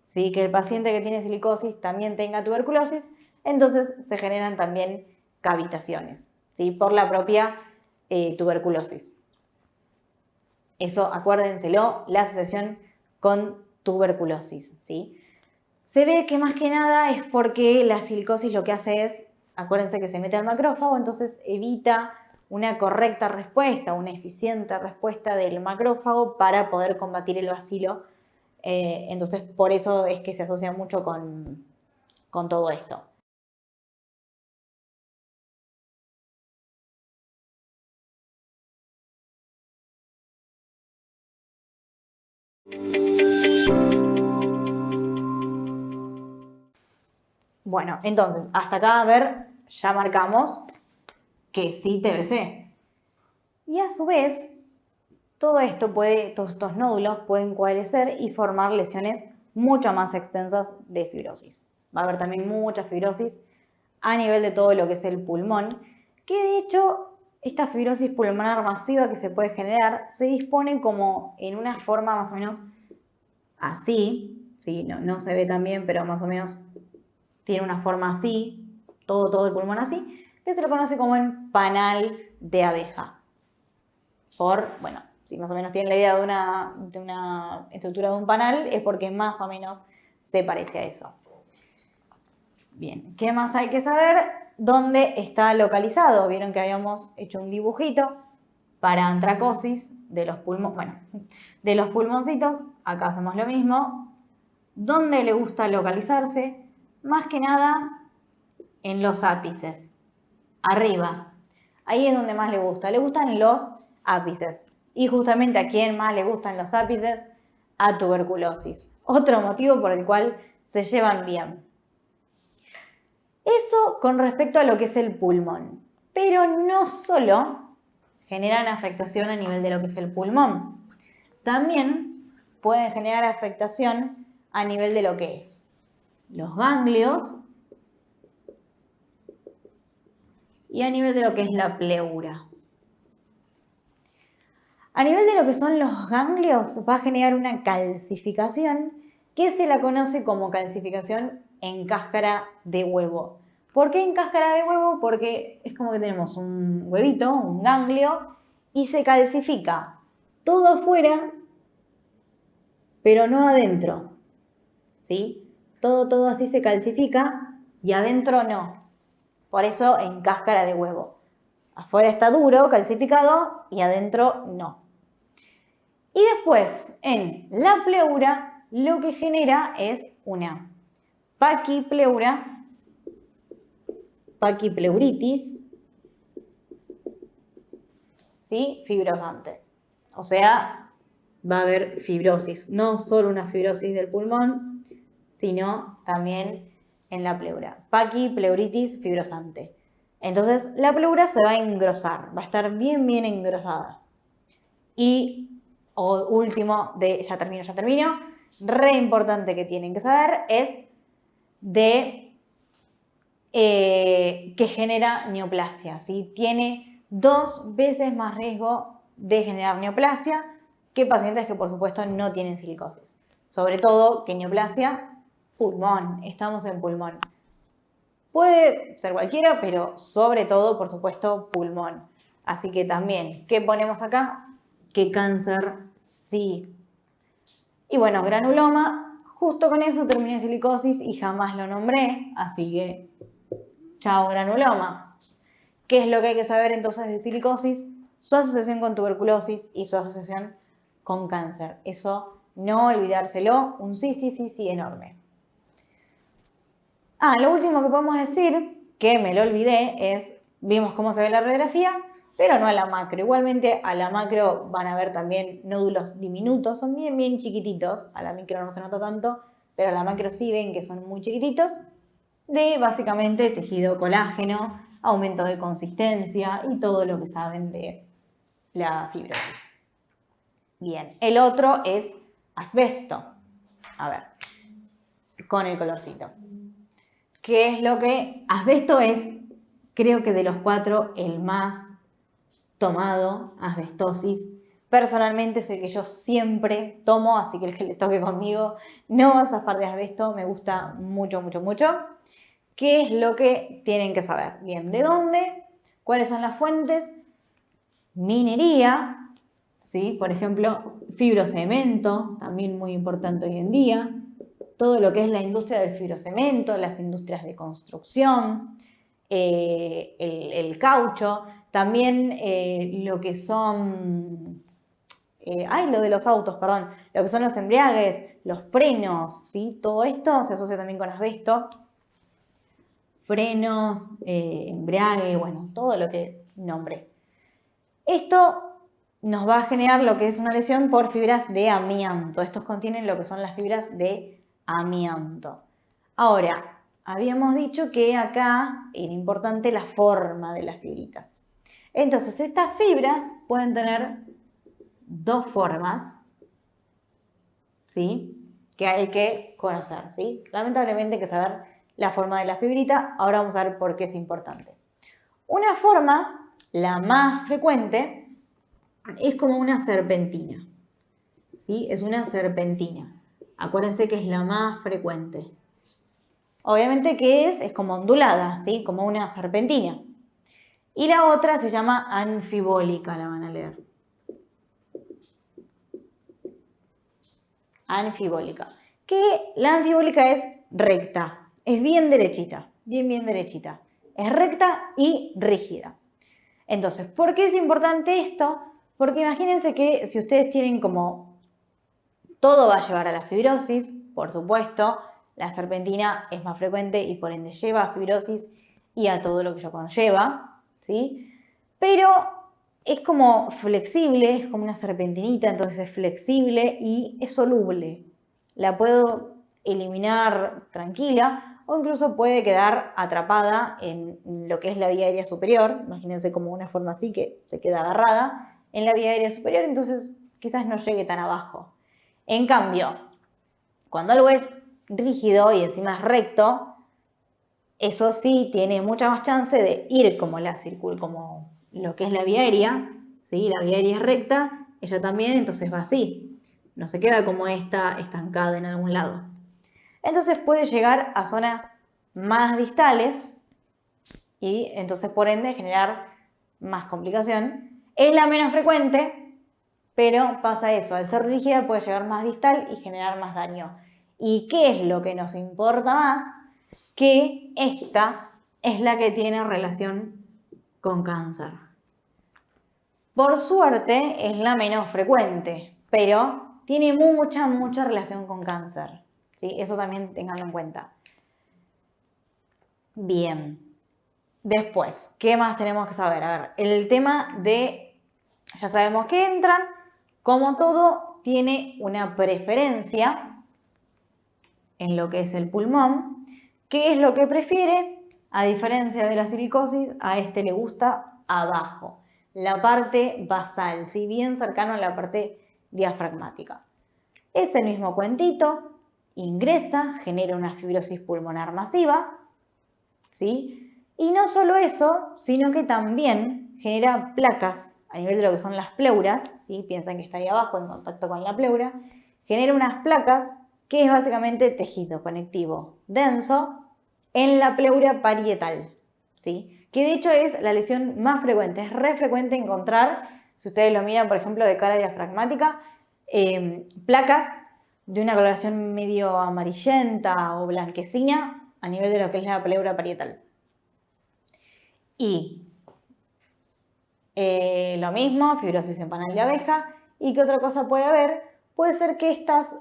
¿Sí? Que el paciente que tiene silicosis también tenga tuberculosis, entonces se generan también cavitaciones, ¿sí? Por la propia tuberculosis. Eso, acuérdenselo, la asociación con tuberculosis, ¿sí? Se ve que más que nada es porque la silicosis lo que hace es, acuérdense que se mete al macrófago, entonces evita una correcta respuesta, una eficiente respuesta del macrófago para poder combatir el bacilo. Entonces, por eso es que se asocia mucho con todo esto. Bueno, entonces, hasta acá, a ver, ya marcamos que sí TBC. Y a su vez, todos estos nódulos pueden coalescer y formar lesiones mucho más extensas de fibrosis. Va a haber también mucha fibrosis a nivel de todo lo que es el pulmón, que de hecho esta fibrosis pulmonar masiva que se puede generar se dispone como en una forma más o menos así, ¿sí? No se ve tan bien, pero más o menos tiene una forma así, todo el pulmón así, que se lo conoce como el panal de abeja. Bueno, si más o menos tienen la idea de una estructura de un panal, es porque más o menos se parece a eso. Bien, ¿qué más hay que saber? ¿Dónde está localizado? Vieron que habíamos hecho un dibujito para antracosis de los de los pulmoncitos. Acá hacemos lo mismo. ¿Dónde le gusta localizarse? Más que nada en los ápices, arriba. Ahí es donde más le gusta. Le gustan los ápices. Y justamente a quién más le gustan los ápices, a tuberculosis. Otro motivo por el cual se llevan bien. Eso con respecto a lo que es el pulmón. Pero no solo generan afectación a nivel de lo que es el pulmón. También pueden generar afectación a nivel de lo que es los ganglios y a nivel de lo que es la pleura. A nivel de lo que son los ganglios va a generar una calcificación que se la conoce como calcificación en cáscara de huevo. ¿Por qué en cáscara de huevo? Porque es como que tenemos un huevito, un ganglio, y se calcifica todo afuera, pero no adentro. ¿Sí? Todo así se calcifica y adentro no. Por eso en cáscara de huevo. Afuera está duro, calcificado, y adentro no. Y después, en la pleura, lo que genera es una paquipleuritis, ¿sí? Fibrosante. O sea, va a haber fibrosis, no solo una fibrosis del pulmón, sino también en la pleura. Paquipleuritis fibrosante. Entonces, la pleura se va a engrosar, va a estar bien engrosada. Y último, ya termino, re importante que tienen que saber es de que genera neoplasia, ¿sí? Tiene 2 veces más riesgo de generar neoplasia que pacientes que por supuesto no tienen silicosis. Sobre todo que neoplasia, pulmón, estamos en pulmón. Puede ser cualquiera, pero sobre todo, por supuesto, pulmón. Así que también, ¿qué ponemos acá? Que cáncer sí. Y bueno, granuloma, justo con eso terminé silicosis y jamás lo nombré, así que chao granuloma. ¿Qué es lo que hay que saber entonces de silicosis? Su asociación con tuberculosis y su asociación con cáncer. Eso no olvidárselo, un sí enorme. Lo último que podemos decir, que me lo olvidé, es, vimos cómo se ve la radiografía, pero no a la macro. Igualmente a la macro van a ver también nódulos diminutos, son bien chiquititos, a la micro no se nota tanto, pero a la macro sí ven que son muy chiquititos, de básicamente tejido colágeno, aumento de consistencia y todo lo que saben de la fibrosis. Bien, el otro es asbesto. A ver, con el colorcito. ¿Qué es lo que asbesto es? Creo que de los 4 el más tomado, asbestosis. Personalmente es el que yo siempre tomo, así que el que le toque conmigo no va a zafar de asbesto, me gusta mucho. ¿Qué es lo que tienen que saber? Bien, ¿de dónde? ¿Cuáles son las fuentes? Minería, ¿sí? Por ejemplo, fibrocemento, también muy importante hoy en día. Todo lo que es la industria del fibrocemento, las industrias de construcción, el caucho, también lo que son, lo de los autos, perdón, lo que son los embriagues, los frenos, ¿sí? Todo esto se asocia también con asbesto. Frenos, embriague, bueno, todo lo que nombré. Esto nos va a generar lo que es una lesión por fibras de amianto. Estos contienen lo que son las fibras de amianto. Ahora, habíamos dicho que acá era importante la forma de las fibritas. Entonces, estas fibras pueden tener dos formas, ¿sí? Que hay que conocer, ¿sí? Lamentablemente hay que saber la forma de la fibrita. Ahora vamos a ver por qué es importante. Una forma, la más frecuente, es como una serpentina, ¿sí? Es una serpentina. Acuérdense que es la más frecuente. Obviamente que es como ondulada, ¿sí? Como una serpentina. Y la otra se llama anfibólica, la van a leer. Anfibólica. Que la anfibólica es recta, es bien derechita, bien derechita. Es recta y rígida. Entonces, ¿por qué es importante esto? Porque imagínense que si ustedes tienen como todo va a llevar a la fibrosis, por supuesto, la serpentina es más frecuente y por ende lleva a fibrosis y a todo lo que ello conlleva, ¿sí? Pero es como flexible, es como una serpentinita, entonces es flexible y es soluble. La puedo eliminar tranquila o incluso puede quedar atrapada en lo que es la vía aérea superior. Imagínense como una forma así que se queda agarrada en la vía aérea superior, entonces quizás no llegue tan abajo. En cambio, cuando algo es rígido y encima es recto, eso sí tiene mucha más chance de ir como como lo que es la vía aérea, ¿sí? La vía aérea es recta, ella también, entonces va así. No se queda como esta estancada en algún lado. Entonces puede llegar a zonas más distales y entonces por ende generar más complicación. Es la menos frecuente, pero pasa eso, al ser rígida puede llegar más distal y generar más daño. ¿Y qué es lo que nos importa más? Que esta es la que tiene relación con cáncer. Por suerte es la menos frecuente, pero tiene mucha relación con cáncer, ¿sí? Eso también tenganlo en cuenta. Bien. Después, ¿qué más tenemos que saber? A ver, el tema de, ya sabemos que entran, como todo, tiene una preferencia en lo que es el pulmón. ¿Qué es lo que prefiere? A diferencia de la silicosis, a este le gusta abajo, la parte basal, ¿sí? Bien cercano a la parte diafragmática. Es el mismo cuentito, ingresa, genera una fibrosis pulmonar masiva, ¿sí? Y no solo eso, sino que también genera placas a nivel de lo que son las pleuras, ¿sí? Piensan que está ahí abajo en contacto con la pleura, genera unas placas que es básicamente tejido conectivo denso en la pleura parietal, ¿sí? Que de hecho es la lesión más frecuente, es re frecuente encontrar, si ustedes lo miran por ejemplo de cara diafragmática, placas de una coloración medio amarillenta o blanquecina a nivel de lo que es la pleura parietal. Y lo mismo, fibrosis en panal de abeja. ¿Y qué otra cosa puede haber? Puede ser que estas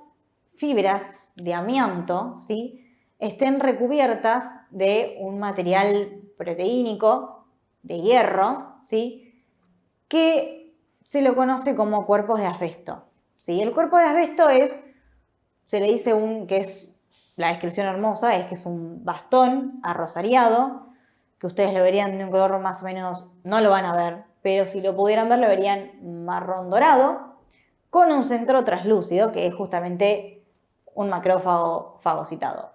fibras de amianto, ¿sí? Estén recubiertas de un material proteínico de hierro, ¿sí? Que se lo conoce como cuerpos de asbesto, ¿sí? El cuerpo de asbesto se le dice que es, la descripción hermosa es que es un bastón arrosariado, que ustedes lo verían de un color más o menos, no lo van a ver, pero si lo pudieran ver lo verían marrón dorado, con un centro translúcido, que es justamente un macrófago fagocitado.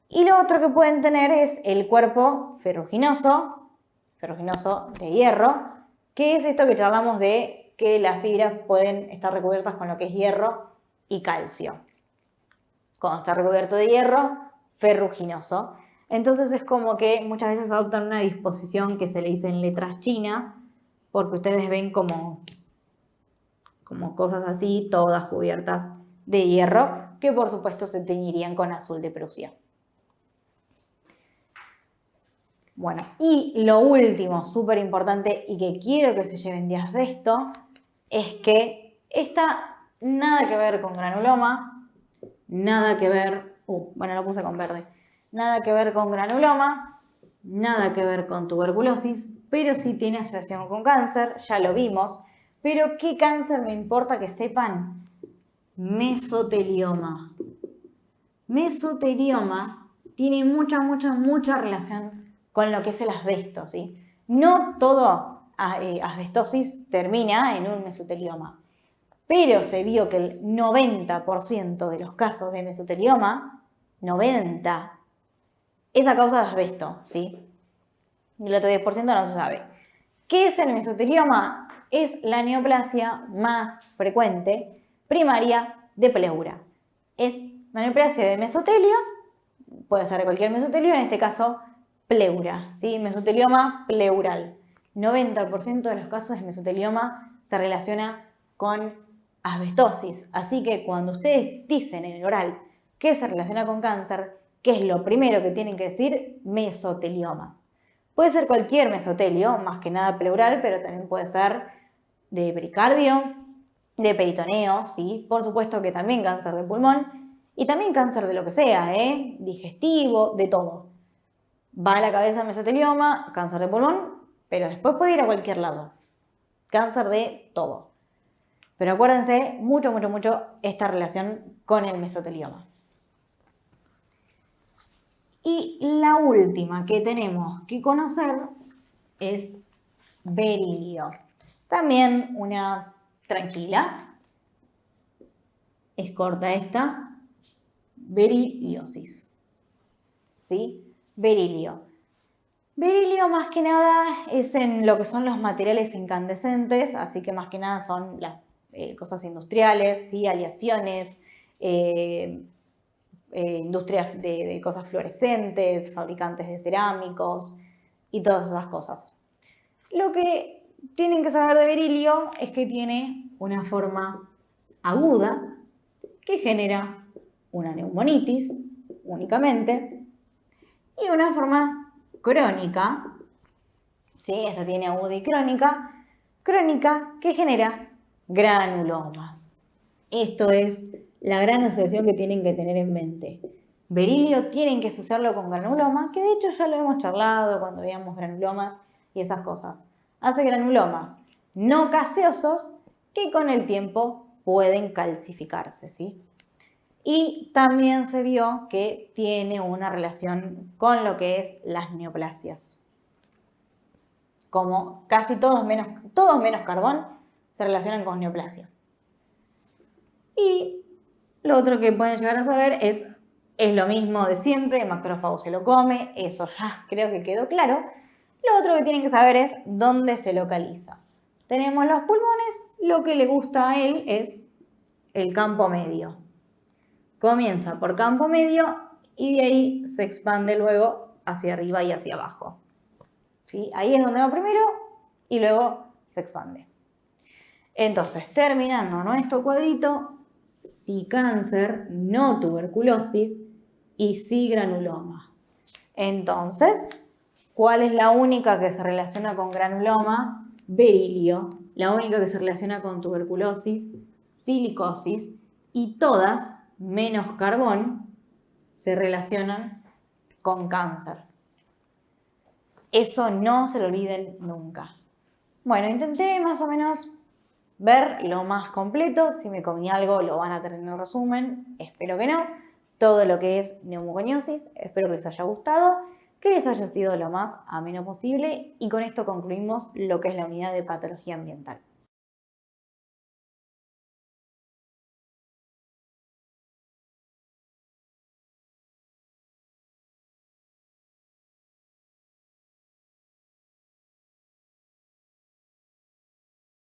Y lo otro que pueden tener es el cuerpo ferruginoso de hierro, que es esto que charlamos de que las fibras pueden estar recubiertas con lo que es hierro y calcio. Cuando está recubierto de hierro, ferruginoso. Entonces es como que muchas veces adoptan una disposición que se le dice en letras chinas, porque ustedes ven como cosas así, todas cubiertas de hierro, que por supuesto se teñirían con azul de Prusia. Bueno, y lo último, súper importante y que quiero que se lleven de asbesto, es que esta nada que ver con granuloma, nada que ver, bueno, lo puse con verde, nada que ver con granuloma, nada que ver con tuberculosis, pero sí tiene asociación con cáncer, ya lo vimos. Pero ¿qué cáncer me importa que sepan? Mesotelioma. Mesotelioma tiene mucha relación con lo que es el asbesto, ¿sí? No todo asbestosis termina en un mesotelioma, pero se vio que el 90% de los casos de mesotelioma, 90, es a causa de asbesto, ¿sí? Y el otro 10% no se sabe. ¿Qué es el mesotelioma? Es la neoplasia más frecuente primaria de pleura. Es la neoplasia de mesotelio, puede ser de cualquier mesotelio, en este caso pleura, ¿sí? Mesotelioma pleural. 90% de los casos de mesotelioma se relaciona con asbestosis. Así que cuando ustedes dicen en el oral que se relaciona con cáncer, ¿qué es lo primero que tienen que decir? Mesotelioma. Puede ser cualquier mesotelio, más que nada pleural, pero también puede ser de pericardio, de peritoneo, ¿sí? Por supuesto que también cáncer de pulmón y también cáncer de lo que sea, digestivo, de todo. Va a la cabeza mesotelioma, cáncer de pulmón, pero después puede ir a cualquier lado. Cáncer de todo. Pero acuérdense mucho esta relación con el mesotelioma. Y la última que tenemos que conocer es berilio. También una tranquila. Es corta esta. Beriliosis. ¿Sí? Berilio. Berilio más que nada es en lo que son los materiales incandescentes, así que más que nada son las cosas industriales, ¿sí? Aleaciones, industrias de cosas fluorescentes, fabricantes de cerámicos y todas esas cosas. Lo que tienen que saber de berilio es que tiene una forma aguda que genera una neumonitis únicamente y una forma crónica, ¿sí? Esta tiene aguda y crónica que genera granulomas. Esto es la gran asociación que tienen que tener en mente. Berilio tienen que asociarlo con granuloma, que de hecho ya lo hemos charlado cuando veíamos granulomas y esas cosas. Hace granulomas no gaseosos que con el tiempo pueden calcificarse, ¿sí? Y también se vio que tiene una relación con lo que es las neoplasias. Como casi todos menos carbón se relacionan con neoplasia. Y lo otro que pueden llegar a saber es lo mismo de siempre, el macrófago se lo come, eso ya creo que quedó claro. Lo otro que tienen que saber es dónde se localiza. Tenemos los pulmones, lo que le gusta a él es el campo medio. Comienza por campo medio y de ahí se expande luego hacia arriba y hacia abajo. ¿Sí? Ahí es donde va primero y luego se expande. Entonces, terminando nuestro cuadrito, sí cáncer, no tuberculosis y sí granuloma. Entonces, ¿cuál es la única que se relaciona con granuloma? Berilio. La única que se relaciona con tuberculosis, silicosis, y todas, menos carbón, se relacionan con cáncer. Eso no se lo olviden nunca. Bueno, intenté más o menos ver lo más completo. Si me comí algo lo van a tener en el resumen. Espero que no. Todo lo que es neumoconiosis. Espero que les haya gustado, que les haya sido lo más ameno posible. Y con esto concluimos lo que es la unidad de patología ambiental.